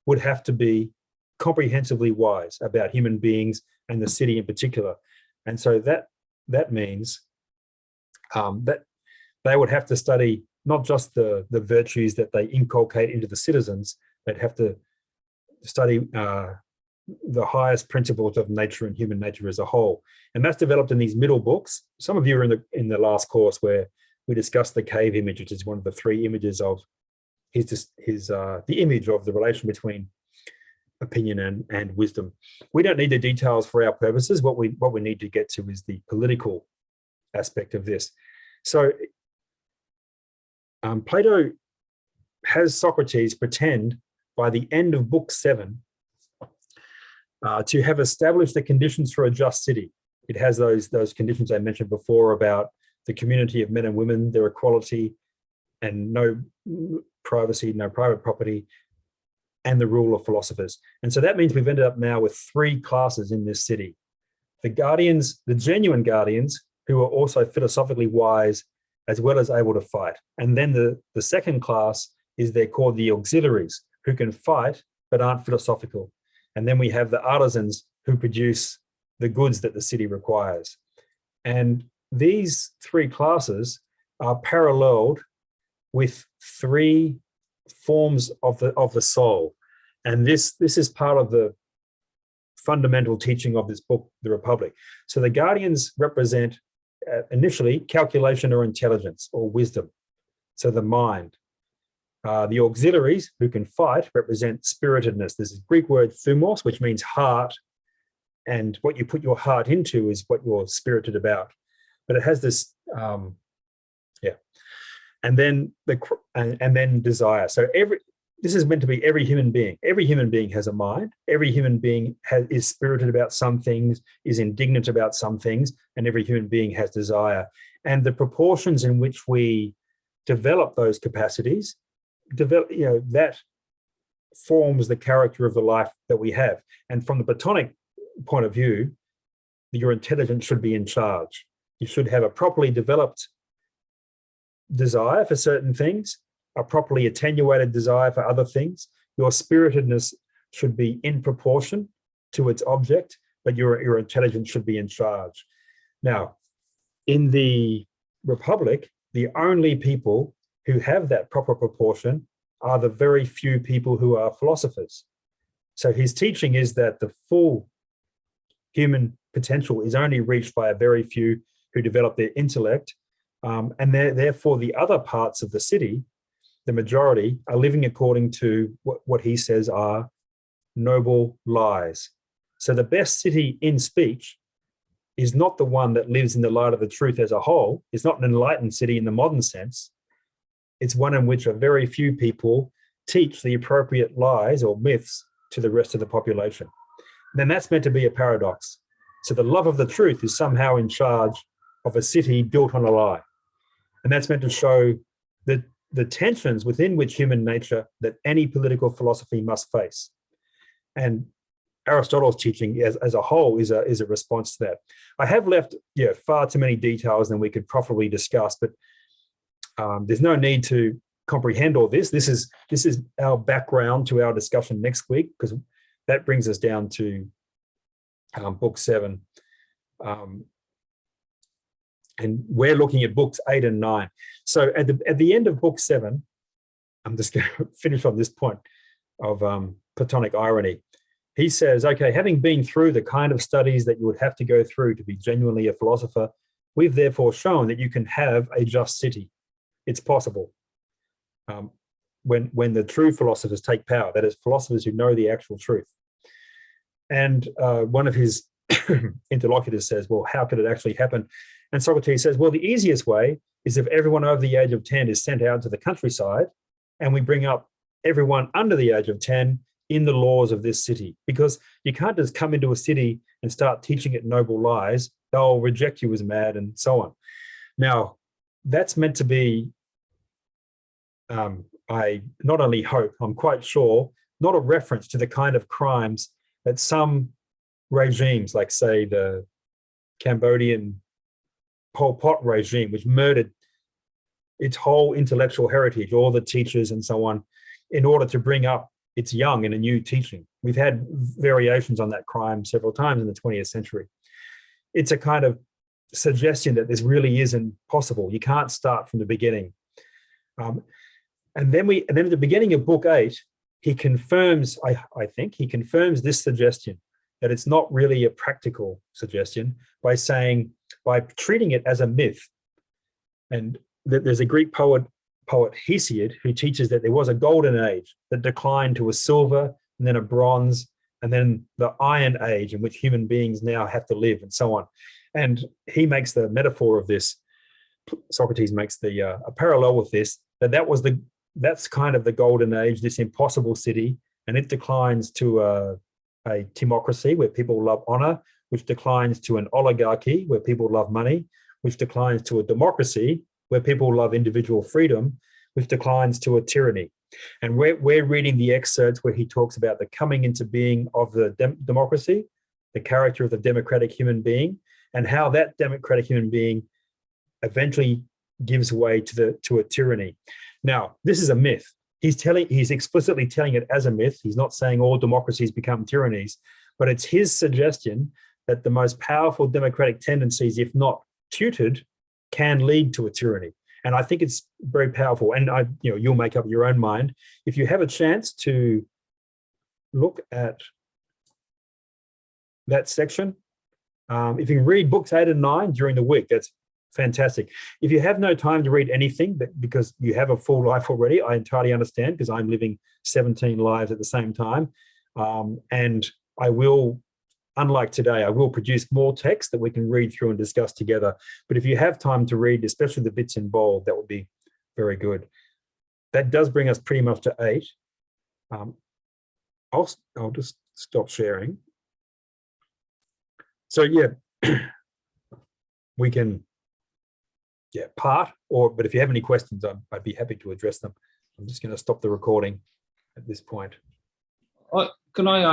would have to be comprehensively wise about human beings and the city in particular. And so that means that they would have to study not just the virtues that they inculcate into the citizens, they'd have to study the highest principles of nature and human nature as a whole. And that's developed in these middle books. Some of you are in the last course where we discussed the cave image, which is one of the three images of the image of the relation between opinion and wisdom. We don't need the details for our purposes. What we need to get to is the political aspect of this. So Plato has Socrates pretend by the end of book 7 to have established the conditions for a just city. It has those conditions I mentioned before about the community of men and women, their equality, and no privacy, no private property, and the rule of philosophers. And so that means we've ended up now with three classes in this city. The guardians, the genuine guardians, who are also philosophically wise as well as able to fight. And then the second class they're called the auxiliaries, who can fight but aren't philosophical. And then we have the artisans who produce the goods that the city requires. And these three classes are paralleled with three forms of the soul. And this is part of the fundamental teaching of this book, The Republic. So the guardians represent initially calculation or intelligence or wisdom, so the mind. The auxiliaries, who can fight, represent spiritedness. There's this Greek word thumos, which means heart, and what you put your heart into is what you're spirited about. But it has this, and then and then desire. So this is meant to be every human being. Every human being has a mind. Every human being is spirited about some things, is indignant about some things, and every human being has desire. And the proportions in which we develop those capacities, that forms the character of the life that we have. And from the Platonic point of view, your intelligence should be in charge. You should have a properly developed desire for certain things, a properly attenuated desire for other things. Your spiritedness should be in proportion to its object, but your intelligence should be in charge. Now, in the Republic, the only people who have that proper proportion are the very few people who are philosophers. So his teaching is that the full human potential is only reached by a very few who develop their intellect, and therefore the other parts of the city, the majority, are living according to what he says are noble lies. So the best city in speech is not the one that lives in the light of the truth as a whole. It's not an enlightened city in the modern sense. It's one in which a very few people teach the appropriate lies or myths to the rest of the population. And then that's meant to be a paradox. So the love of the truth is somehow in charge of a city built on a lie. And that's meant to show that the tensions within which human nature that any political philosophy must face. And Aristotle's teaching as a whole is a response to that. I have left far too many details than we could properly discuss, but there's no need to comprehend all this. This is our background to our discussion next week, because that brings us down to book 7. And we're looking at books 8 and 9. So at the end of book 7, I'm just going to finish on this point of Platonic irony. He says, okay, having been through the kind of studies that you would have to go through to be genuinely a philosopher, we've therefore shown that you can have a just city. It's possible. When the true philosophers take power, that is, philosophers who know the actual truth. And one of his interlocutors says, well, how could it actually happen? And Socrates says, well, the easiest way is if everyone over the age of 10 is sent out to the countryside, and we bring up everyone under the age of 10 in the laws of this city, because you can't just come into a city and start teaching it noble lies. They'll reject you as mad and so on. Now, that's meant to be, I not only hope, I'm quite sure, not a reference to the kind of crimes that some regimes, like say the Cambodian Pol Pot regime, which murdered its whole intellectual heritage, all the teachers and so on, in order to bring up its young in a new teaching. We've had variations on that crime several times in the 20th century. It's a kind of suggestion that this really isn't possible. You can't start from the beginning. And then at the beginning of book 8, he confirms, I think, he confirms this suggestion, that it's not really a practical suggestion, by treating it as a myth. And there's a Greek poet Hesiod, who teaches that there was a golden age that declined to a silver, and then a bronze, and then the iron age in which human beings now have to live, and so on. And he makes the metaphor of this, Socrates makes a parallel with this, that's kind of the golden age, this impossible city, and it declines to a timocracy where people love honor, which declines to an oligarchy where people love money, which declines to a democracy where people love individual freedom, which declines to a tyranny. And we're reading the excerpts where he talks about the coming into being of the democracy, the character of the democratic human being, and how that democratic human being eventually gives way to a tyranny. Now, this is a myth. He's explicitly telling it as a myth. He's not saying all democracies become tyrannies, but it's his suggestion that the most powerful democratic tendencies, if not tutored, can lead to a tyranny. And I think it's very powerful. And you'll make up your own mind. If you have a chance to look at that section, if you can read books 8 and 9 during the week, that's fantastic. If you have no time to read anything, because you have a full life already, I entirely understand, because I'm living 17 lives at the same time. And I will, unlike today, I will produce more text that we can read through and discuss together. But if you have time to read, especially the bits in bold, that would be Very good. That does bring us pretty much to 8. I'll just stop sharing. So yeah, we can part, but if you have any questions, I'd be happy to address them. I'm just going to stop the recording at this point. Can I